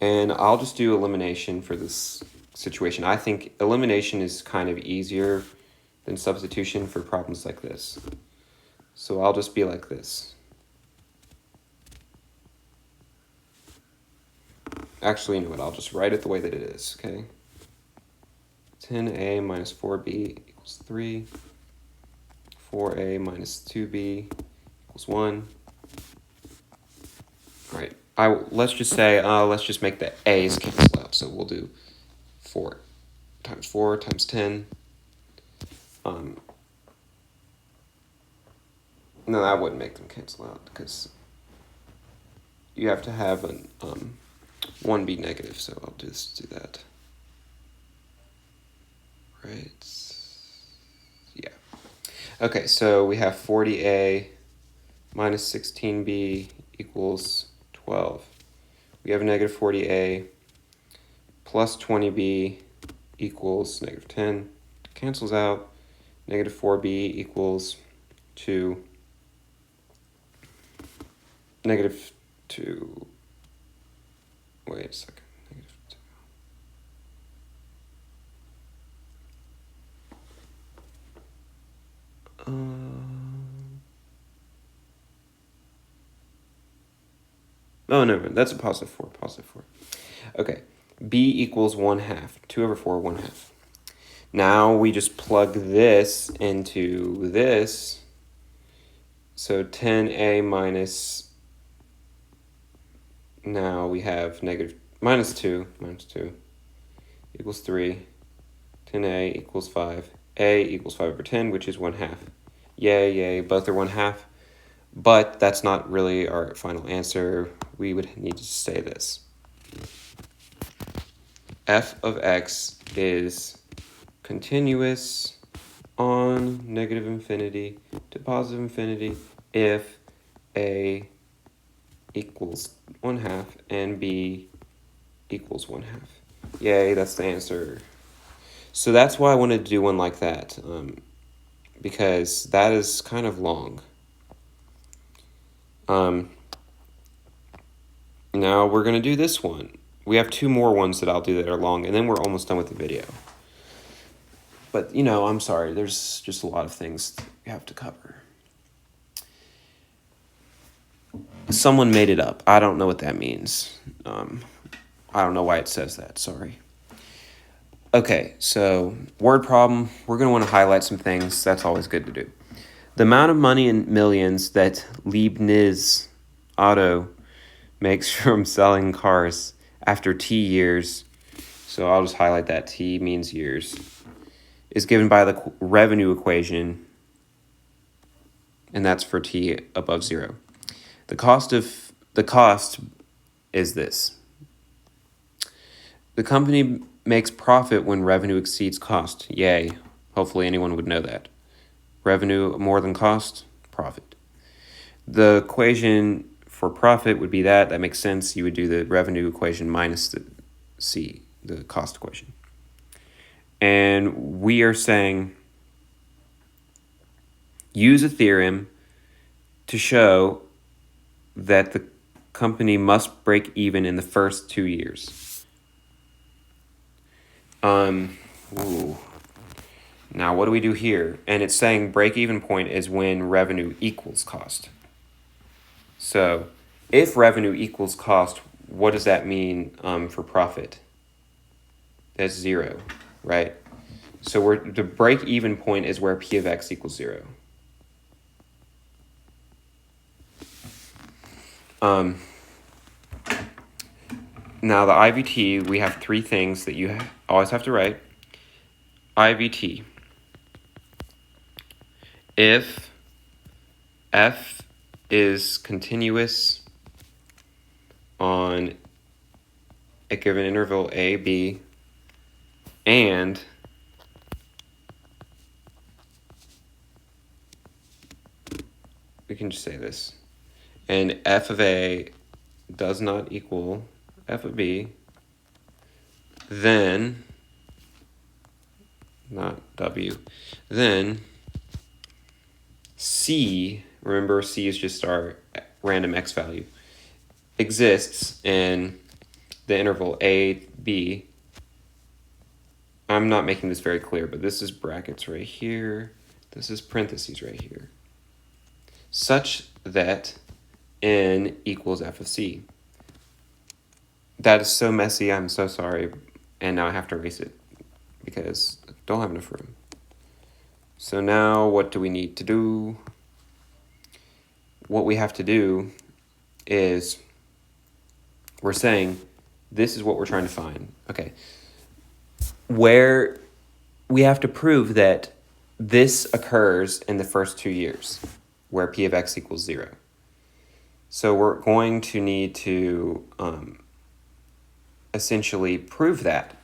And I'll just do elimination for this situation. I think elimination is kind of easier than substitution for problems like this. So I'll just be like this. Actually, you know what? I'll just write it the way that it is, okay? 10a minus 4b equals 3. 4a minus 2b equals 1. All right. Let's just say, let's just make the a's cancel out. So we'll do 4 times 4 times 10. No, that wouldn't make them cancel out because you have to have an 1 be negative. So I'll just do that. Right. Yeah. Okay, so we have 40a minus 16b equals 12. We have a negative 40a plus 20b equals negative 10. Cancels out. Negative 4b equals 2. Negative 2. Wait a second. Negative 2. Oh, no, that's a positive 4. Positive 4. Okay. B equals 1/2. 2 over 4, 1/2. Now we just plug this into this. So 10a minus, now we have negative minus 2 equals 3. 10a equals 5. A equals 5 over 10, which is 1/2. Yay, yay, both are 1/2. But that's not really our final answer. We would need to say this. f of x is continuous on negative infinity to positive infinity if a equals 1/2 and b equals 1/2. Yay, that's the answer. So that's why I wanted to do one like that, because that is kind of long. Now we're going to do this one. We have 2 more ones that I'll do that are long, and then we're almost done with the video. But, I'm sorry, there's just a lot of things we have to cover. Someone made it up. I don't know what that means. I don't know why it says that, sorry. Okay, so word problem. We're going to want to highlight some things. That's always good to do. The amount of money in millions that Leibniz Auto makes from selling cars after T years, so I'll just highlight that T means years, is given by the revenue equation, and that's for T above 0. The cost is this. The company makes profit when revenue exceeds cost. Yay. Hopefully anyone would know that. Revenue more than cost, profit. The equation for profit would be that. That makes sense. You would do the revenue equation minus the C, the cost equation. And we are saying use a theorem to show that the company must break even in the first 2 years. Now what do we do here? And it's saying break-even point is when revenue equals cost. So if revenue equals cost, what does that mean for profit? That's 0, right? So the break-even point is where P of x equals 0. Now the IVT, we have 3 things that you always have to write. IVT. If f is continuous on a given interval a, b, and we can just say this, and f of a does not equal f of b, then, not w, then C, remember C is just our random x value, exists in the interval a, b. I'm not making this very clear, but this is brackets right here. This is parentheses right here. Such that n equals f of c. That is so messy, I'm so sorry. And now I have to erase it because I don't have enough room. So now what do we need to do? What we have to do is we're saying this is what we're trying to find. Okay. Where we have to prove that this occurs in the first 2 years where P of x equals 0. So we're going to need to essentially prove that.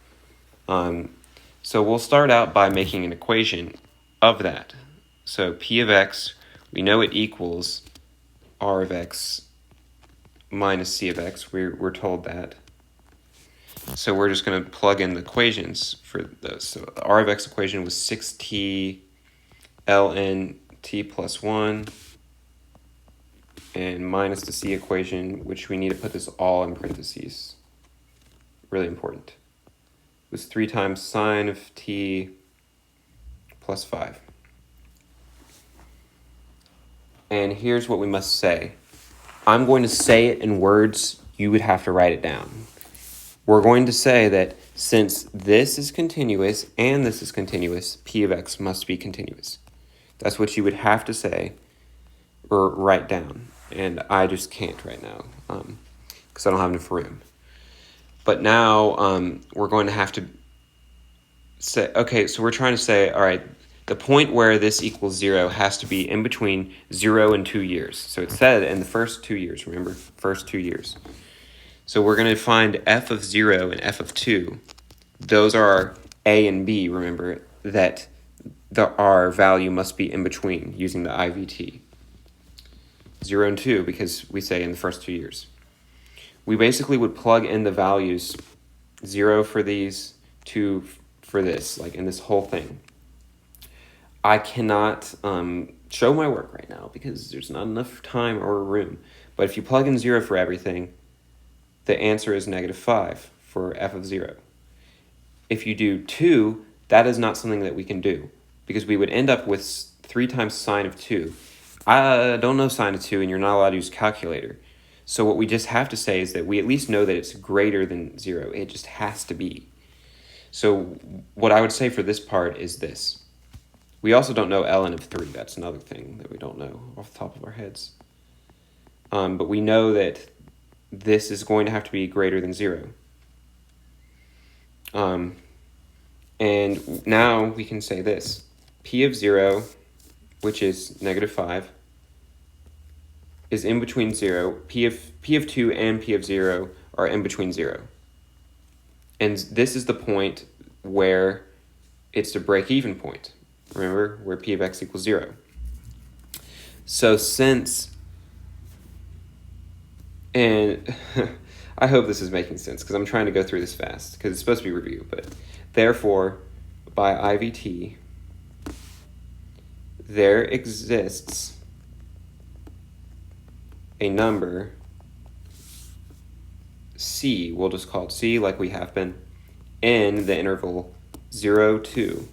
So we'll start out by making an equation of that. So P of x, we know it equals R of x minus C of x. We're told that. So we're just going to plug in the equations for those. So the R of x equation was 6t ln t plus 1 and minus the C equation, which we need to put this all in parentheses. Really important. It was 3 times sine of t plus 5. And here's what we must say. I'm going to say it in words. You would have to write it down. We're going to say that since this is continuous and this is continuous, P of x must be continuous. That's what you would have to say or write down. And I just can't right now because I don't have enough room. But now we're going to have to say, okay, so we're trying to say, all right, the point where this equals 0 has to be in between 0 and 2 years. So it said in the first 2 years, remember, first 2 years. So we're going to find f of 0 and f of 2. those are A and B, remember, that our value must be in between using the IVT. 0 and 2, because we say in the first 2 years. We basically would plug in the values 0 for these, 2 for this, like in this whole thing. I cannot show my work right now because there's not enough time or room. But if you plug in 0 for everything, the answer is -5 for f of 0. If you do 2, that is not something that we can do because we would end up with 3 times sine of 2. I don't know sine of 2, and you're not allowed to use calculator. So what we just have to say is that we at least know that it's greater than 0. It just has to be. So what I would say for this part is this. We also don't know ln of 3. That's another thing that we don't know off the top of our heads. But we know that this is going to have to be greater than 0. And now we can say this. P of 0, which is -5, is in between 0. P of 2 and P of 0 are in between 0. And this is the point where it's the break-even point. Remember, where P of x equals 0. So since, and I hope this is making sense because I'm trying to go through this fast because it's supposed to be review, but therefore, by IVT, there exists a number C, we'll just call it C like we have been, in the interval 0, 2,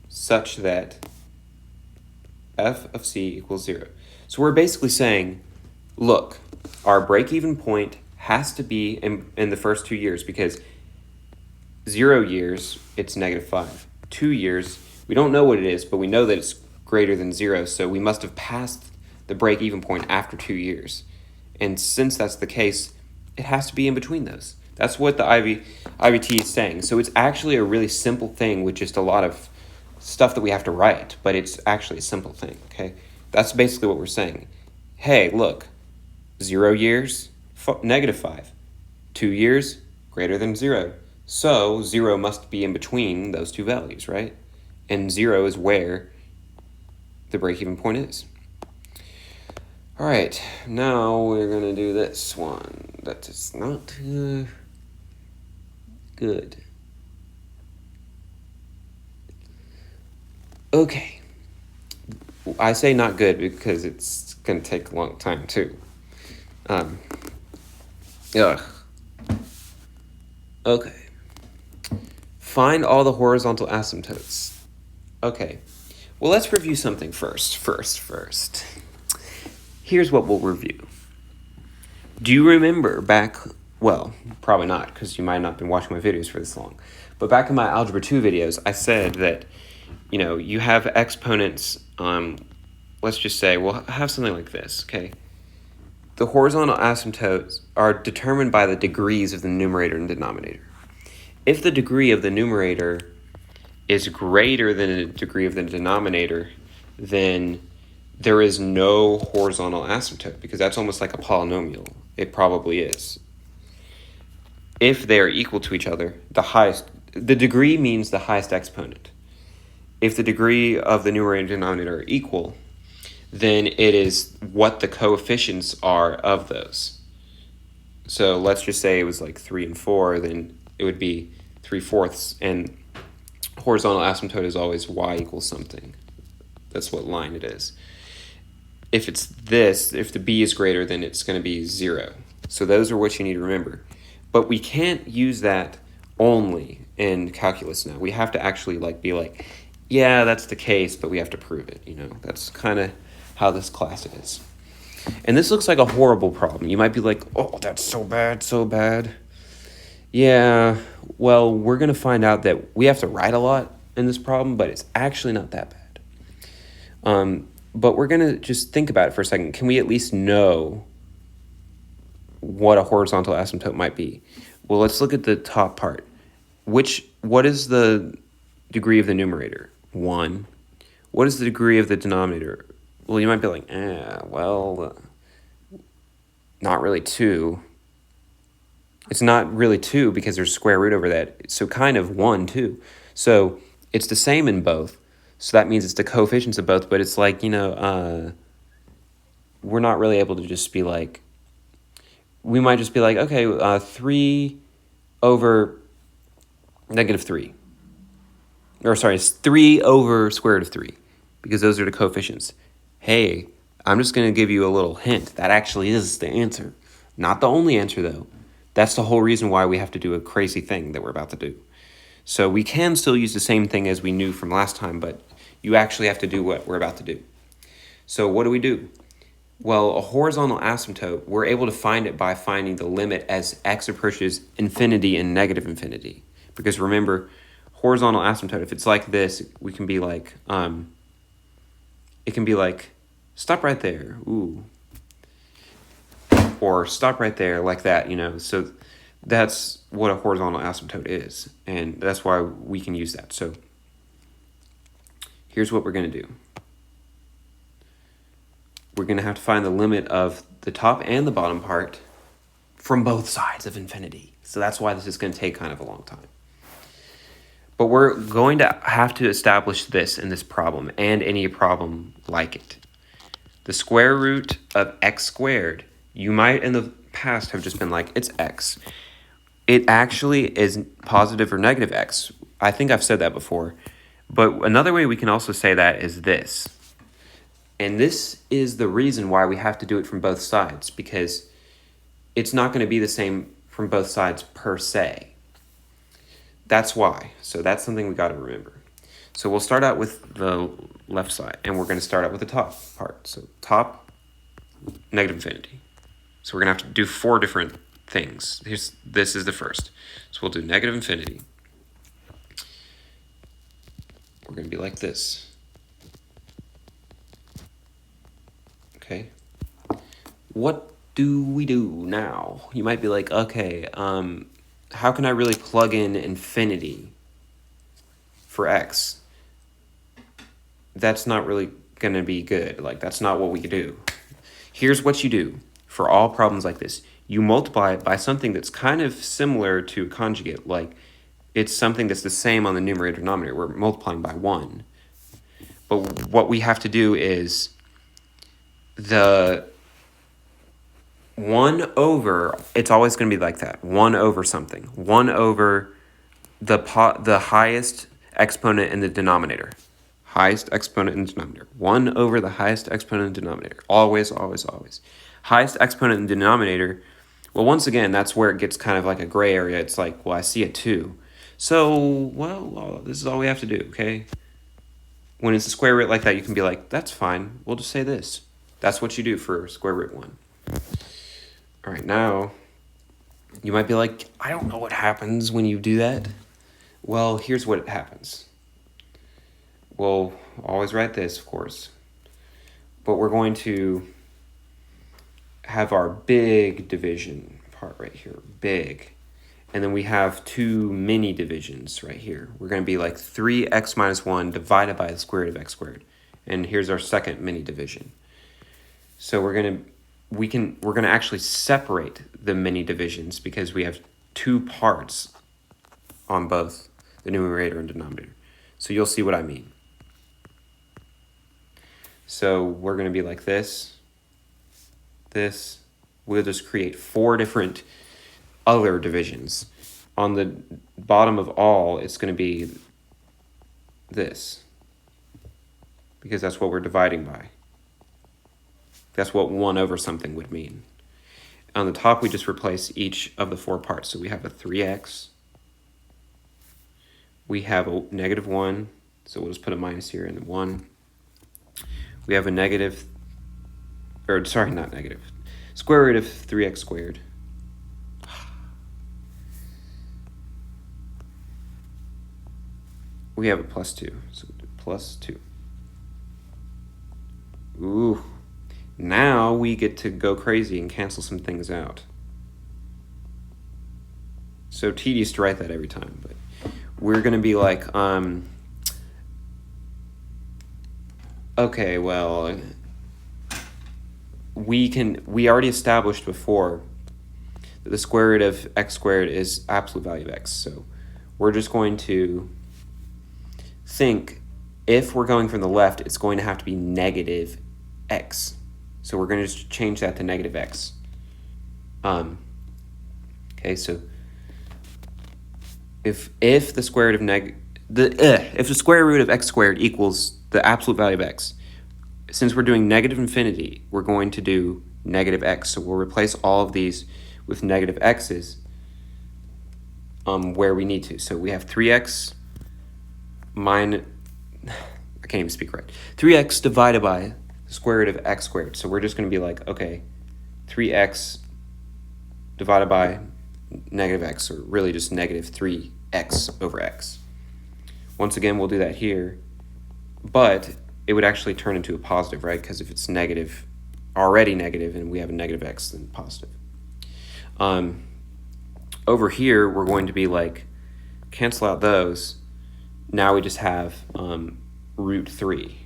such that f of C equals 0. So we're basically saying, look, our break-even point has to be in the first 2 years because 0 years, it's -5. 2 years, we don't know what it is, but we know that it's greater than 0, so we must have passed the break-even point after 2 years. And since that's the case, it has to be in between those. That's what the IVT is saying. So it's actually a really simple thing with just a lot of stuff that we have to write, but it's actually a simple thing, okay? That's basically what we're saying. Hey, look, 0 years, -5. 2 years, greater than 0. So 0 must be in between those two values, right? And 0 is where the break-even point is. All right, now we're going to do this one. That is not good. Okay. I say not good because it's going to take a long time, too. Okay. Find all the horizontal asymptotes. Okay. Well, let's review something first. Here's what we'll review. Do you remember back, well, probably not because you might not have been watching my videos for this long, but back in my Algebra 2 videos, I said that, you have exponents, let's just say, we'll have something like this, okay? The horizontal asymptotes are determined by the degrees of the numerator and denominator. If the degree of the numerator is greater than the degree of the denominator, then there is no horizontal asymptote because that's almost like a polynomial. It probably is. If they are equal to each other, the degree means the highest exponent. If the degree of the numerator and denominator are equal, then it is what the coefficients are of those. So let's just say it was like 3 and 4, then it would be 3/4, and horizontal asymptote is always y equals something. That's what line it is. If it's this, if the b is greater, then it's going to be 0. So those are what you need to remember. But we can't use that only in calculus now. We have to actually be like, yeah, that's the case, but we have to prove it. That's kind of how this class is. And this looks like a horrible problem. You might be like, oh, that's so bad. Yeah, well, we're going to find out that we have to write a lot in this problem, but it's actually not that bad. But we're going to just think about it for a second. Can we at least know what a horizontal asymptote might be? Well, let's look at the top part. What is the degree of the numerator? 1. What is the degree of the denominator? Well, you might be like, not really 2. It's not really 2 because there's square root over that. So kind of 1, 2. So it's the same in both. So that means it's the coefficients of both, but it's like, we're not really able to just be like, we might just be like, okay, 3 over -3. Or sorry, it's 3 over square root of 3, because those are the coefficients. Hey, I'm just going to give you a little hint. That actually is the answer. Not the only answer, though. That's the whole reason why we have to do a crazy thing that we're about to do. So we can still use the same thing as we knew from last time, but you actually have to do what we're about to do. So what do? Well, a horizontal asymptote, we're able to find it by finding the limit as x approaches infinity and negative infinity. Because remember, horizontal asymptote, if it's like this, we can be like, it can be like, stop right there, ooh. Or stop right there, like that, So that's what a horizontal asymptote is, and that's why we can use that. So here's what we're going to do. We're going to have to find the limit of the top and the bottom part from both sides of infinity. So that's why this is going to take kind of a long time. But we're going to have to establish this in this problem and any problem like it. The square root of x squared, you might in the past have just been like, it's x. It actually is positive or negative x. I think I've said that before. But another way we can also say that is this. And this is the reason why we have to do it from both sides, because it's not going to be the same from both sides per se. That's why. So that's something we got to remember. So we'll start out with the left side, and we're going to start out with the top part. So top, negative infinity. So we're going to have to do 4 different things. This is the first. So we'll do negative infinity. We're going to be like this. Okay. What do we do now? You might be like, okay, how can I really plug in infinity for x? That's not really going to be good. Like, that's not what we do. Here's what you do for all problems like this. You multiply it by something that's kind of similar to conjugate. Like, it's something that's the same on the numerator and denominator. We're multiplying by 1. But what we have to do is the 1 over, it's always going to be like that. 1 over something. 1 over the highest exponent in the denominator. Highest exponent in the denominator. 1 over the highest exponent in the denominator. Always, always, always. Highest exponent in the denominator, well, once again, that's where it gets kind of like a gray area. It's like, well, I see a 2. So, well, this is all we have to do, okay? When it's a square root like that, you can be like, that's fine. We'll just say this. That's what you do for square root 1. All right, now, you might be like, I don't know what happens when you do that. Well, here's what happens. We'll always write this, of course. But we're going to have our big division part right here, big. And then we have 2 mini divisions right here. We're going to be like 3x minus 1 divided by the square root of x squared. And here's our second mini division. So we're going to actually separate the mini divisions because we have 2 parts on both the numerator and denominator. So you'll see what I mean. So we're going to be like this. We'll just create 4 different other divisions. On the bottom of all, it's going to be this, because that's what we're dividing by. That's what 1 over something would mean. On the top, we just replace each of the 4 parts. So we have a 3x. We have a negative 1. So we'll just put a minus here and then 1. We have a negative, or sorry, not negative. Square root of 3x squared. We have a plus 2. So plus 2. Ooh. Now we get to go crazy and cancel some things out. So tedious to write that every time, but we're going to be like, okay, well, we already established before the square root of x squared is absolute value of x. So we're just going to think if we're going from the left, it's going to have to be negative x. So we're going to just change that to negative x. Okay, so if the square root of if the square root of x squared equals the absolute value of x, since we're doing negative infinity, we're going to do negative x. So we'll replace all of these with negative x's where we need to. So we have 3x minus, I can't even speak right, 3x divided by the square root of x squared. So we're just going to be like, okay, 3x divided by negative x, or really just negative 3x over x. Once again, we'll do that here, but it would actually turn into a positive, right? Because if it's negative, already negative, and we have a negative x, then positive. Over here, we're going to be like, cancel out those. Now we just have root 3.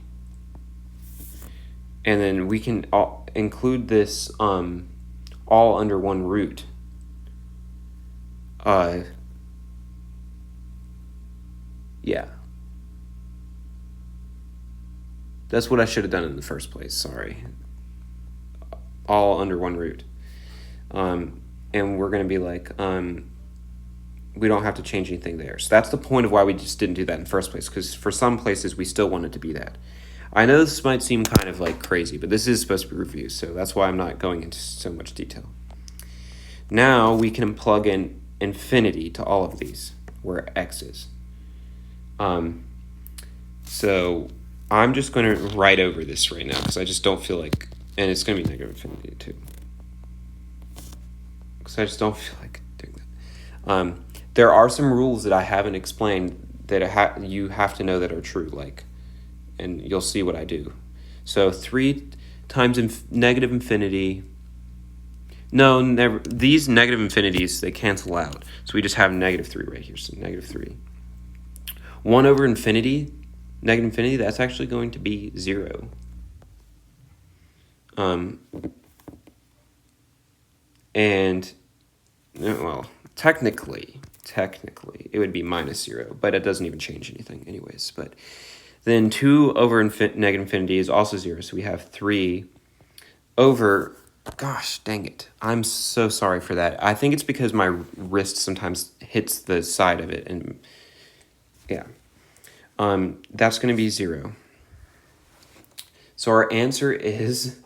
And then we can include this all under one root. Yeah. That's what I should have done in the first place, sorry. All under one root. And we're going to be like, we don't have to change anything there. So that's the point of why we just didn't do that in the first place, because for some places we still want it to be that. I know this might seem kind of like crazy, but this is supposed to be review, so that's why I'm not going into so much detail. Now we can plug in infinity to all of these, where x is. So I'm just going to write over this right now, because I just don't feel like, and it's going to be negative infinity too. Because I just don't feel like doing that. There are some rules that I haven't explained that you have to know that are true, like, and you'll see what I do. So 3 times negative infinity. No, never. These negative infinities, they cancel out. So we just have negative 3 right here. So negative 3. 1 over infinity, negative infinity, that's actually going to be 0. And, well, technically, it would be minus 0, but it doesn't even change anything anyways. But then 2 over negative infinity is also 0, so we have 3 over, gosh, dang it. I'm so sorry for that. I think it's because my wrist sometimes hits the side of it, and yeah. That's going to be 0. So our answer is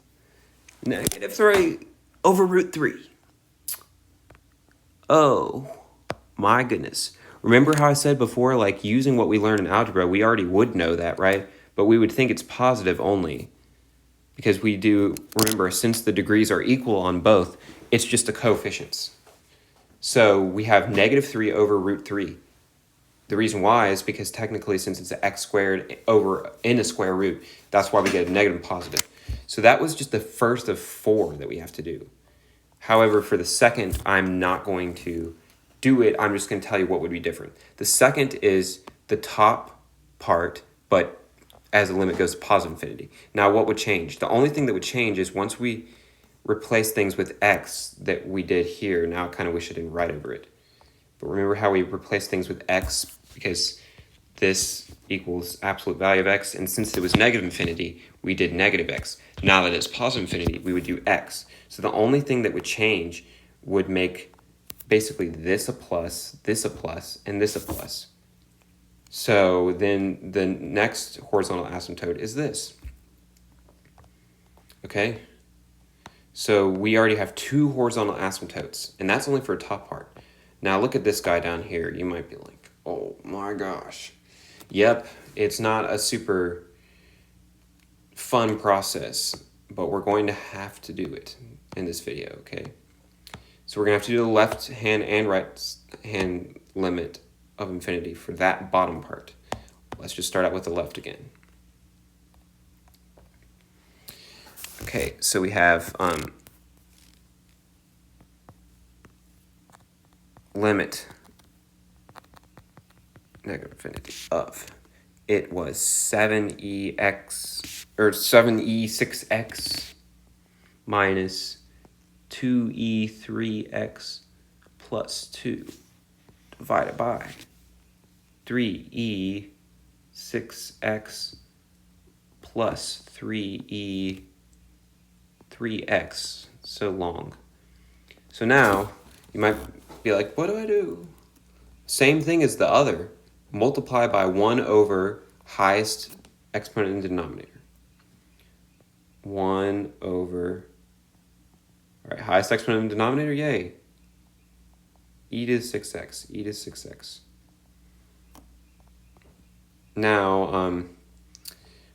negative 3 over root 3. Oh, my goodness. Remember how I said before, like, using what we learned in algebra, we already would know that, right? But we would think it's positive only. Because we do, remember, since the degrees are equal on both, it's just the coefficients. So we have negative 3 over root 3. The reason why is because technically, since it's an x squared over in a square root, that's why we get a negative and positive. So that was just the first of 4 that we have to do. However, for the second, I'm not going to do it. I'm just going to tell you what would be different. The second is the top part, but as the limit goes to positive infinity. Now, what would change? The only thing that would change is once we replace things with x that we did here. Now I kind of wish I didn't write over it. But remember how we replace things with x, because this equals absolute value of x, and since it was negative infinity, we did negative x. Now that it's positive infinity, we would do x. So the only thing that would change would make basically this a plus, and this a plus. So then the next horizontal asymptote is this. Okay? So we already have 2 horizontal asymptotes, and that's only for a top part. Now look at this guy down here. You might be like, oh my gosh. Yep, it's not a super fun process, but we're going to have to do it in this video, okay? So we're going to have to do the left hand and right hand limit of infinity for that bottom part. Let's just start out with the left again. Okay, so we have limit negative infinity of, it was 7e6x minus 2e3x plus 2 divided by 3e6x plus 3e3x. So long. So now you might be like, what do I do? Same thing as the other. Multiply by 1 over highest exponent in the denominator. 1 over, all right, highest exponent in the denominator, yay. E to the 6x, e to the 6x. Now,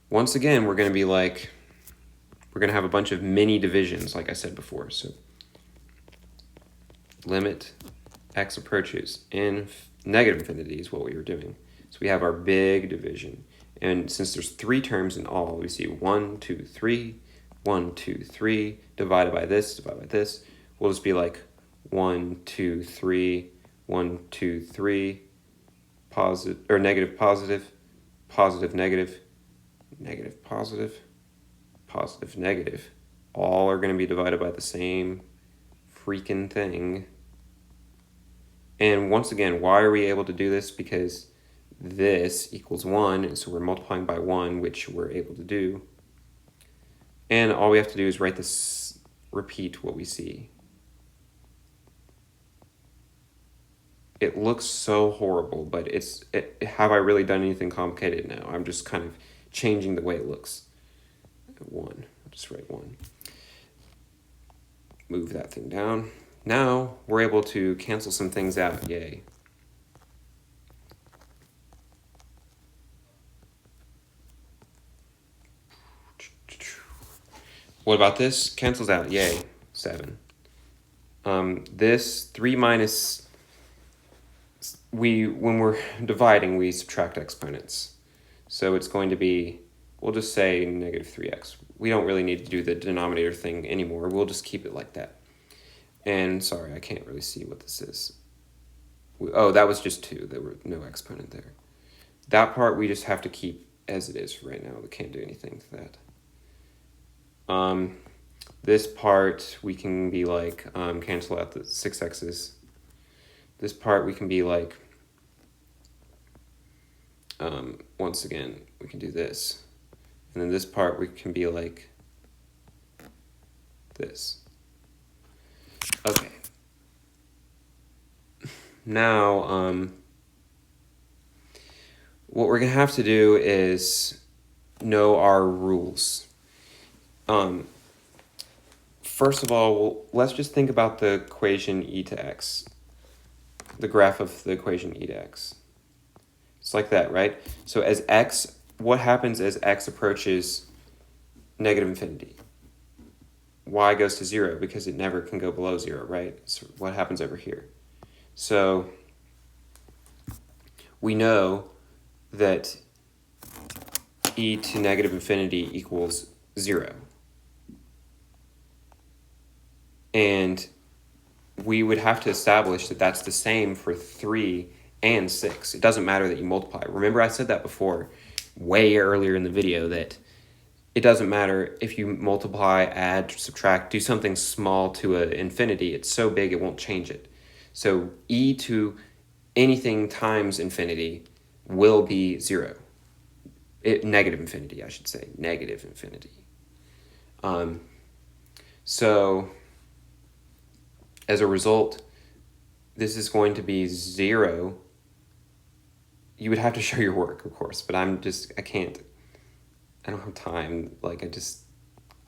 once again, we're going to be like, we're going to have a bunch of mini divisions, like I said before. So limit x approaches negative infinity is what we were doing. So we have our big division. And since there's 3 terms in all, we see 1, 2, 3, 1, 2, 3, divided by this, divided by this. We'll just be like 1, 2, 3, 1, 2, 3, positive, or negative, positive, positive, negative, negative, positive, positive, negative. All are going to be divided by the same freaking thing. And once again, why are we able to do this? Because this equals 1, and so we're multiplying by 1, which we're able to do. And all we have to do is write this, repeat what we see. It looks so horrible, but have I really done anything complicated? No, I'm just kind of changing the way it looks. 1, I'll just write 1. Move that thing down. Now we're able to cancel some things out, yay. What about this? Cancels out, yay, 7. This 3 minus, when we're dividing, we subtract exponents. So it's going to be, we'll just say negative 3x. We don't really need to do the denominator thing anymore. We'll just keep it like that. And sorry, I can't really see what this is. Oh, that was just 2. There were no exponent there. That part we just have to keep as it is for right now. We can't do anything to that. This part we can be like, cancel out the 6x's. This part we can be like, once again, we can do this. And then this part we can be like this. Okay. Now, what we're going to have to do is know our rules. First of all, let's just think about the equation e to x, the graph of the equation e to x. It's like that, right? So as x, what happens as x approaches negative infinity? Y goes to 0 because it never can go below 0, right? So what happens over here? So we know that e to negative infinity equals 0. And we would have to establish that that's the same for 3 and 6. It doesn't matter that you multiply. Remember I said that before, way earlier in the video, that it doesn't matter if you multiply, add, subtract, do something small to an infinity. It's so big it won't change it. So e to anything times infinity will be 0. Negative infinity, I should say. Negative infinity. So as a result, this is going to be 0. You would have to show your work, of course, but I don't have time. Like, I just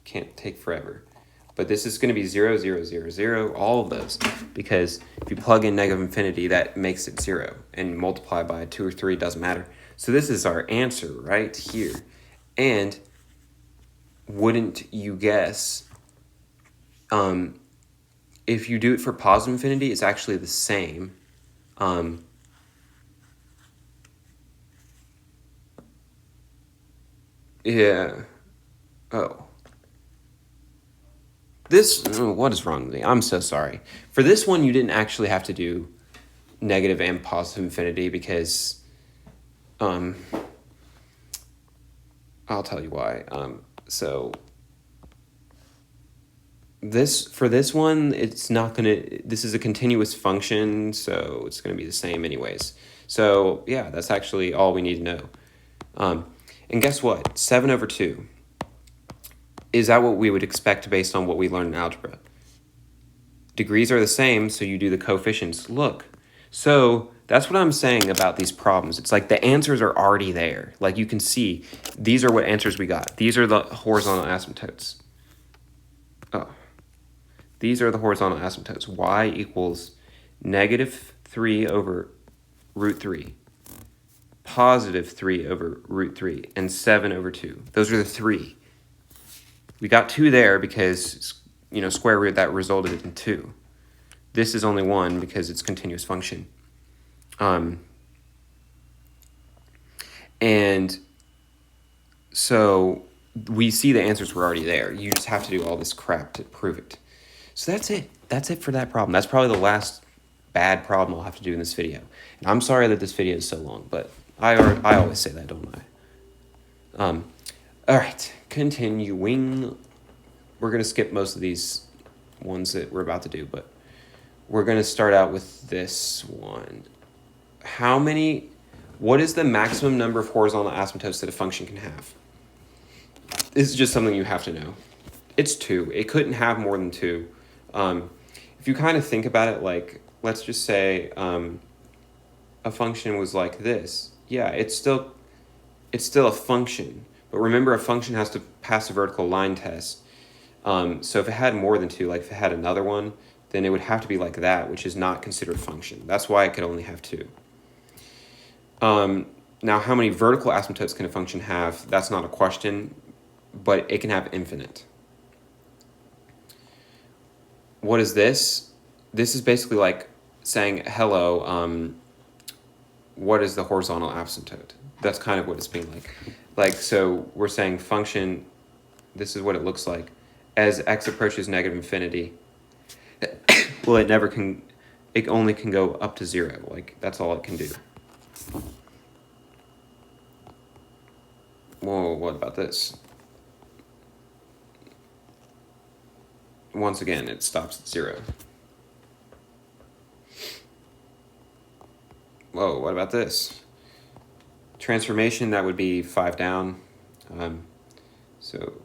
can't take forever. But this is going to be 0, 0, 0, 0, all of those. Because if you plug in negative infinity, that makes it 0. And multiply by 2 or 3, doesn't matter. So this is our answer right here. And wouldn't you guess, if you do it for positive infinity, it's actually the same. Yeah. Oh. What is wrong with me? I'm so sorry. For this one, you didn't actually have to do negative and positive infinity because, I'll tell you why. So For this one, it's not gonna, this is a continuous function, so it's gonna be the same anyways. So yeah, that's actually all we need to know. And guess what? 7 over 2. Is that what we would expect based on what we learned in algebra? Degrees are the same, so you do the coefficients. Look. So that's what I'm saying about these problems. It's like the answers are already there. Like you can see, these are what answers we got. These are the horizontal asymptotes. Oh. These are the horizontal asymptotes. Y equals -3 over root 3, +3 over root 3, and 7 over 2. Those are the 3. We got 2 there because, square root that resulted in 2. This is only 1 because it's continuous function. And so we see the answers were already there. You just have to do all this crap to prove it. So that's it. That's it for that problem. That's probably the last bad problem I'll have to do in this video. And I'm sorry that this video is so long, but I always say that, don't I? All right, continuing. We're going to skip most of these ones that we're about to do, but we're going to start out with this one. What is the maximum number of horizontal asymptotes that a function can have? This is just something you have to know. It's 2. It couldn't have more than 2. If you kind of think about it, like, let's just say a function was like this. Yeah, it's still a function. But remember, a function has to pass a vertical line test. So if it had more than 2, like if it had another one, then it would have to be like that, which is not considered a function. That's why it could only have 2. Now, how many vertical asymptotes can a function have? That's not a question, but it can have infinite. What is this? This is basically like saying, hello, what is the horizontal asymptote? That's kind of what it's being like. Like, so we're saying function, this is what it looks like. As x approaches negative infinity, well, it only can go up to 0. Like, that's all it can do. Whoa, what about this? Once again, it stops at 0. Whoa, what about this? Transformation, that would be 5 down. So,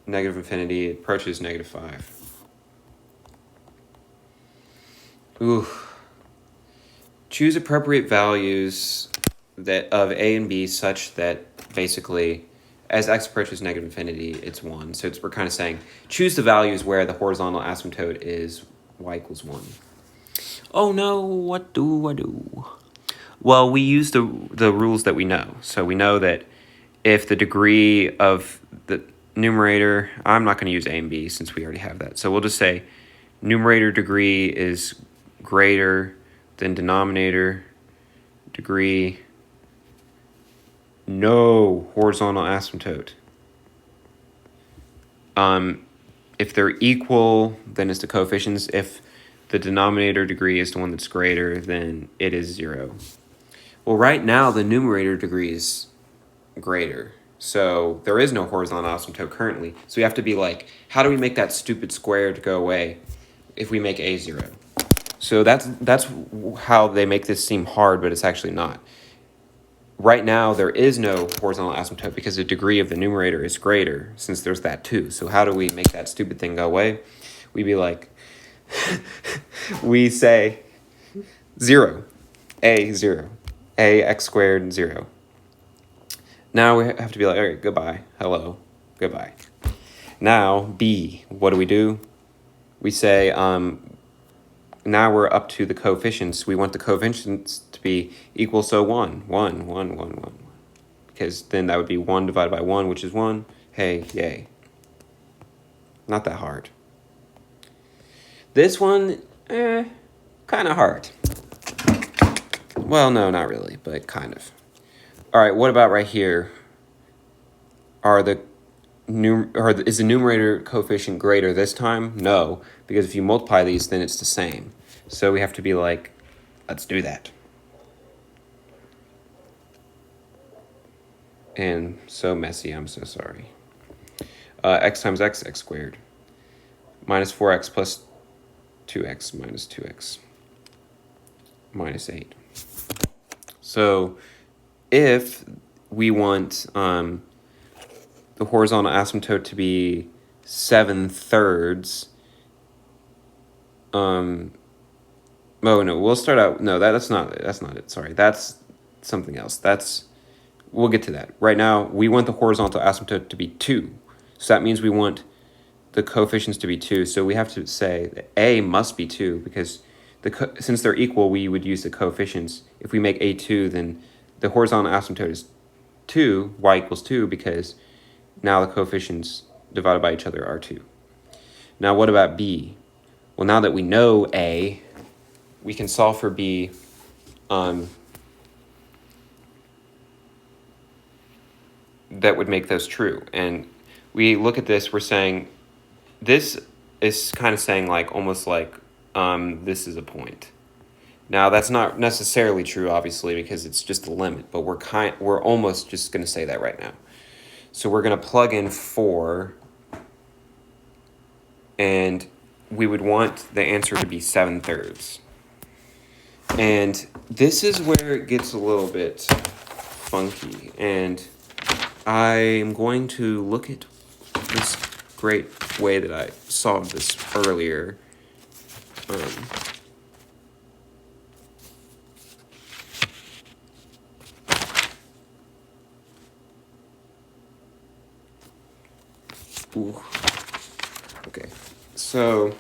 negative infinity, it approaches -5. Ooh. Choose appropriate values of a and b such that basically as x approaches negative infinity, it's 1. So we're kind of saying choose the values where the horizontal asymptote is y equals 1. Oh no, what do I do? Well, we use the rules that we know. So we know that if the degree of the numerator, I'm not going to use a and b since we already have that. So we'll just say numerator degree is greater than denominator degree. No horizontal asymptote. If they're equal, then it's the coefficients. If the denominator degree is the one that's greater, then it is 0. Well, right now, the numerator degree is greater. So there is no horizontal asymptote currently. So we have to be like, how do we make that stupid square to go away if we make a 0? So that's how they make this seem hard, but it's actually not. Right now, there is no horizontal asymptote because the degree of the numerator is greater, since there's that too. So how do we make that stupid thing go away? We'd be like, we say 0, a 0, a x squared 0. Now we have to be like, all right, goodbye, hello, goodbye. Now, b, what do? We say, now we're up to the coefficients. We want the coefficients to be equal, so 1, 1, 1, 1, 1. Because then that would be 1 divided by 1, which is 1. Hey, yay. Not that hard. This one, kind of hard. Well, no, not really, but kind of. All right, what about right here? Is the numerator coefficient greater this time? No, because if you multiply these, then it's the same. So we have to be like, let's do that. And so messy, I'm so sorry. X times x, x squared. Minus 4x plus 2x minus 2x minus 8. So if we want the horizontal asymptote to be 7/3, oh no, we'll start out, no, that's not it, sorry, that's something else. We'll get to that. Right now, we want the horizontal asymptote to be 2. So that means we want the coefficients to be 2. So we have to say that A must be 2 because since they're equal, we would use the coefficients. If we make A 2, then the horizontal asymptote is 2, y equals 2, because now the coefficients divided by each other are 2. Now what about B? Well, now that we know A, we can solve for B. That would make those true. And we look at this, we're saying, this is kind of saying like, almost like this is a point. Now that's not necessarily true, obviously, because it's just a limit, but we're almost just going to say that right now. So we're going to plug in 4, and we would want the answer to be 7/3. And this is where it gets a little bit funky, and I'm going to look at this great way that I solved this earlier. Okay, so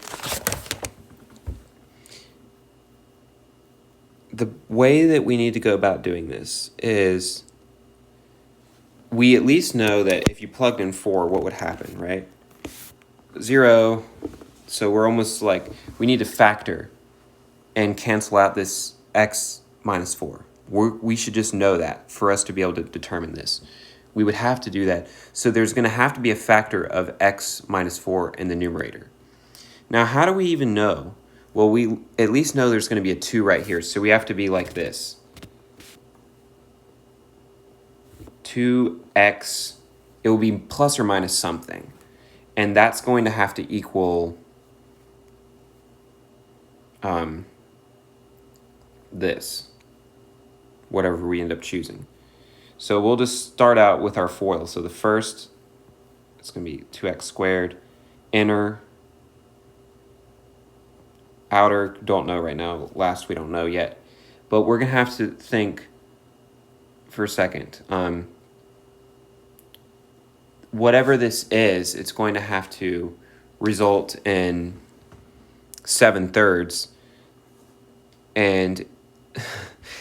the way that we need to go about doing this is we at least know that if you plugged in 4, what would happen, right? 0. So we're almost like, we need to factor and cancel out this x minus 4. We should just know that for us to be able to determine this. We would have to do that. So there's going to have to be a factor of x minus 4 in the numerator. Now, how do we even know? Well, we at least know there's going to be a 2 right here. So we have to be like this. 2x, it will be plus or minus something. And that's going to have to equal this, whatever we end up choosing. So we'll just start out with our FOIL. So the first, it's going to be 2x squared, inner, outer, don't know right now, last we don't know yet. But we're going to have to think for a second. Whatever this is, it's going to have to result in 7/3. And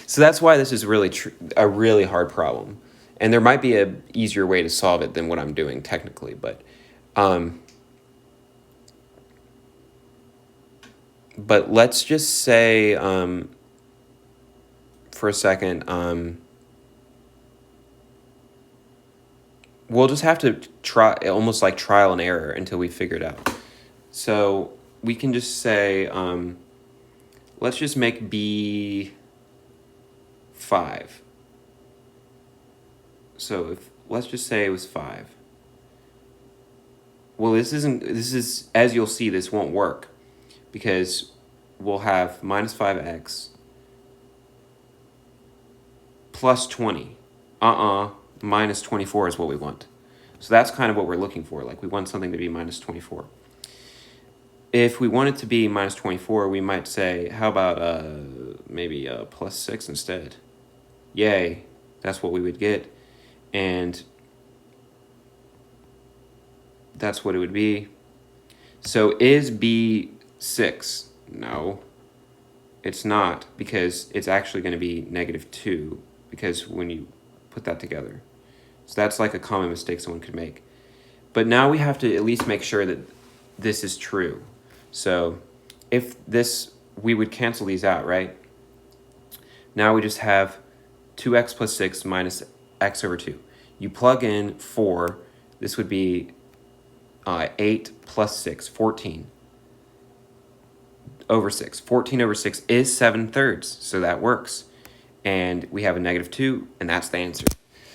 so that's why this is really a really hard problem. And there might be an easier way to solve it than what I'm doing technically, but let's just say for a second, we'll just have to try, almost like trial and error, until we figure it out. So we can just say, let's just make B 5. So let's just say it was 5. Well, this is, as you'll see, this won't work, because we'll have minus 5x plus 20. Minus 24 is what we want. So that's kind of what we're looking for. Like, we want something to be minus 24. If we want it to be minus 24, we might say, how about maybe plus 6 instead? Yay, that's what we would get. And that's what it would be. So is B 6? No, it's not, because it's actually going to be -2, because when you put that together. So that's like a common mistake someone could make. But now we have to at least make sure that this is true. So if this, we would cancel these out, right? Now we just have 2x plus 6 minus x over 2. You plug in 4, this would be 8 plus 6, 14 over 6. 14 over 6 is 7/3, so that works. And we have a -2, and that's the answer.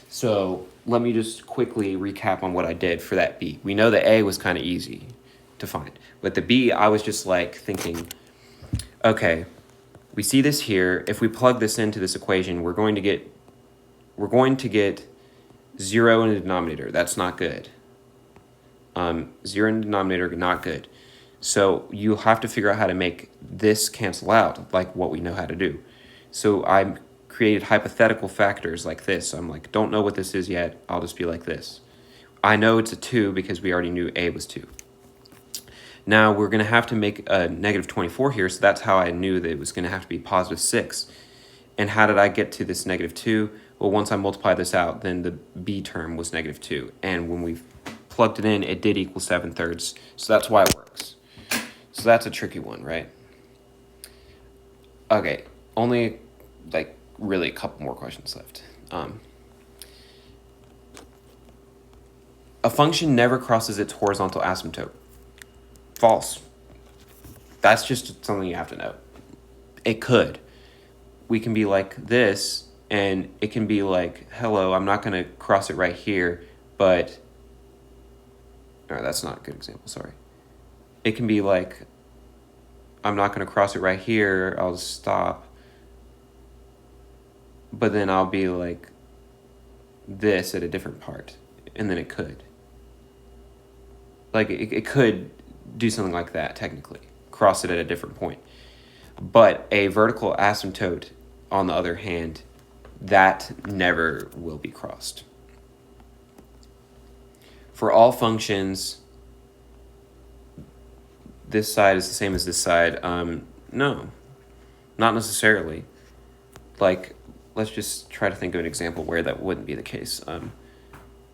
So let me just quickly recap on what I did for that B. We know the A was kind of easy to find. But the B, I was just like thinking, okay, we see this here. If we plug this into this equation, we're going to get 0 in the denominator. That's not good. 0 in the denominator, not good. So you have to figure out how to make this cancel out, like what we know how to do. So I created hypothetical factors like this. I'm like, don't know what this is yet. I'll just be like this. I know it's a 2 because we already knew A was 2. Now we're going to have to make a negative 24 here, so that's how I knew that it was going to have to be positive 6. And how did I get to this negative 2? Well, once I multiply this out, then the B term was negative 2. And when we plugged it in, it did equal 7/3. So that's why it works. So that's a tricky one, right? Okay, only like really a couple more questions left. A function never crosses its horizontal asymptote. False. That's just something you have to know. It could. We can be like this, and it can be like, hello, I'm not going to cross it right here, but... No, that's not a good example, sorry. It can be like, I'm not going to cross it right here, I'll just stop. But then I'll be like this at a different part, and then it could. Like, it could do something like that, technically. Cross it at a different point. But a vertical asymptote, on the other hand, that never will be crossed. For all functions, this side is the same as this side. No, not necessarily. Like, let's just try to think of an example where that wouldn't be the case.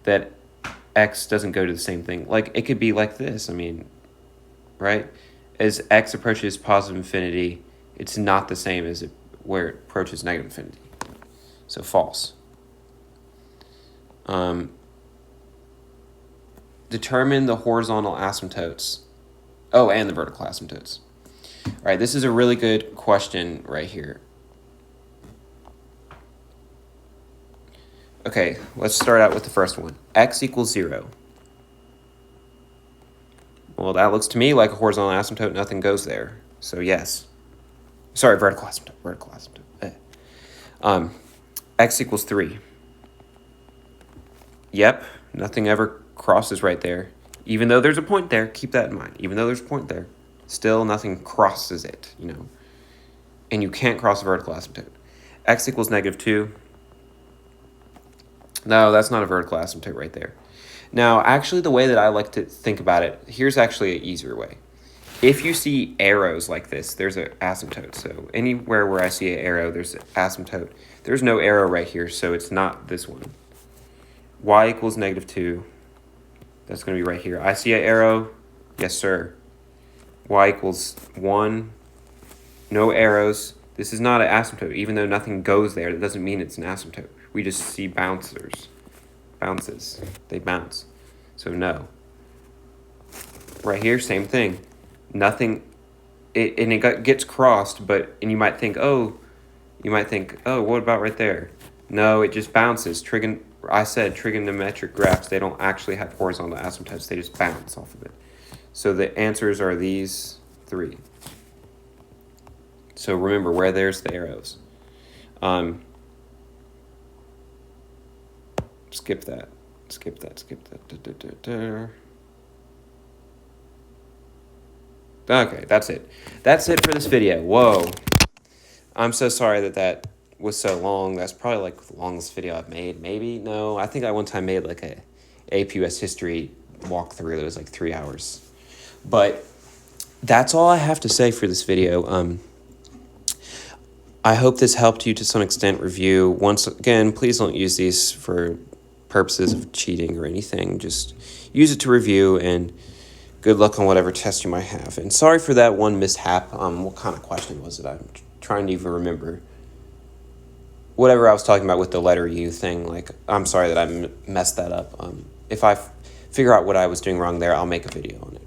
That x doesn't go to the same thing. Like, it could be like this, I mean, right? As x approaches positive infinity, it's not the same as where it approaches negative infinity. So false. Determine the horizontal asymptotes. Oh, and the vertical asymptotes. All right, this is a really good question right here. Okay, let's start out with the first one. X equals 0. Well, that looks to me like a horizontal asymptote. Nothing goes there. So yes. Sorry, vertical asymptote. Vertical asymptote. X equals 3. Yep, nothing ever crosses right there. Even though there's a point there, keep that in mind. Even though there's a point there, still nothing crosses it, you know. And you can't cross a vertical asymptote. X equals negative 2. No, that's not a vertical asymptote right there. Now, actually, the way that I like to think about it, here's actually an easier way. If you see arrows like this, there's an asymptote. So anywhere where I see an arrow, there's an asymptote. There's no arrow right here, so it's not this one. Y equals negative 2. That's going to be right here. I see an arrow. Yes, sir. Y equals 1. No arrows. This is not an asymptote. Even though nothing goes there, that doesn't mean it's an asymptote. We just see bounces. They bounce. So no. Right here, same thing. Nothing, it gets crossed, and you might think, oh, what about right there? No, it just bounces. I said trigonometric graphs, they don't actually have horizontal asymptotes. They just bounce off of it. So the answers are these 3. So remember, where there's the arrows. Skip that. Okay, that's it. That's it for this video. Whoa. I'm so sorry that was so long. That's probably like the longest video I've made. Maybe? No, I think I one time made like a APUS history walkthrough that was like 3 hours. But that's all I have to say for this video. I hope this helped you to some extent review. Once again, please don't use these for purposes of cheating or anything. Just use it to review, and good luck on whatever test you might have. And sorry for that one mishap. What kind of question was it? I'm trying to even remember. Whatever I was talking about with the letter U thing, like, I'm sorry that I messed that up. If I figure out what I was doing wrong there, I'll make a video on it.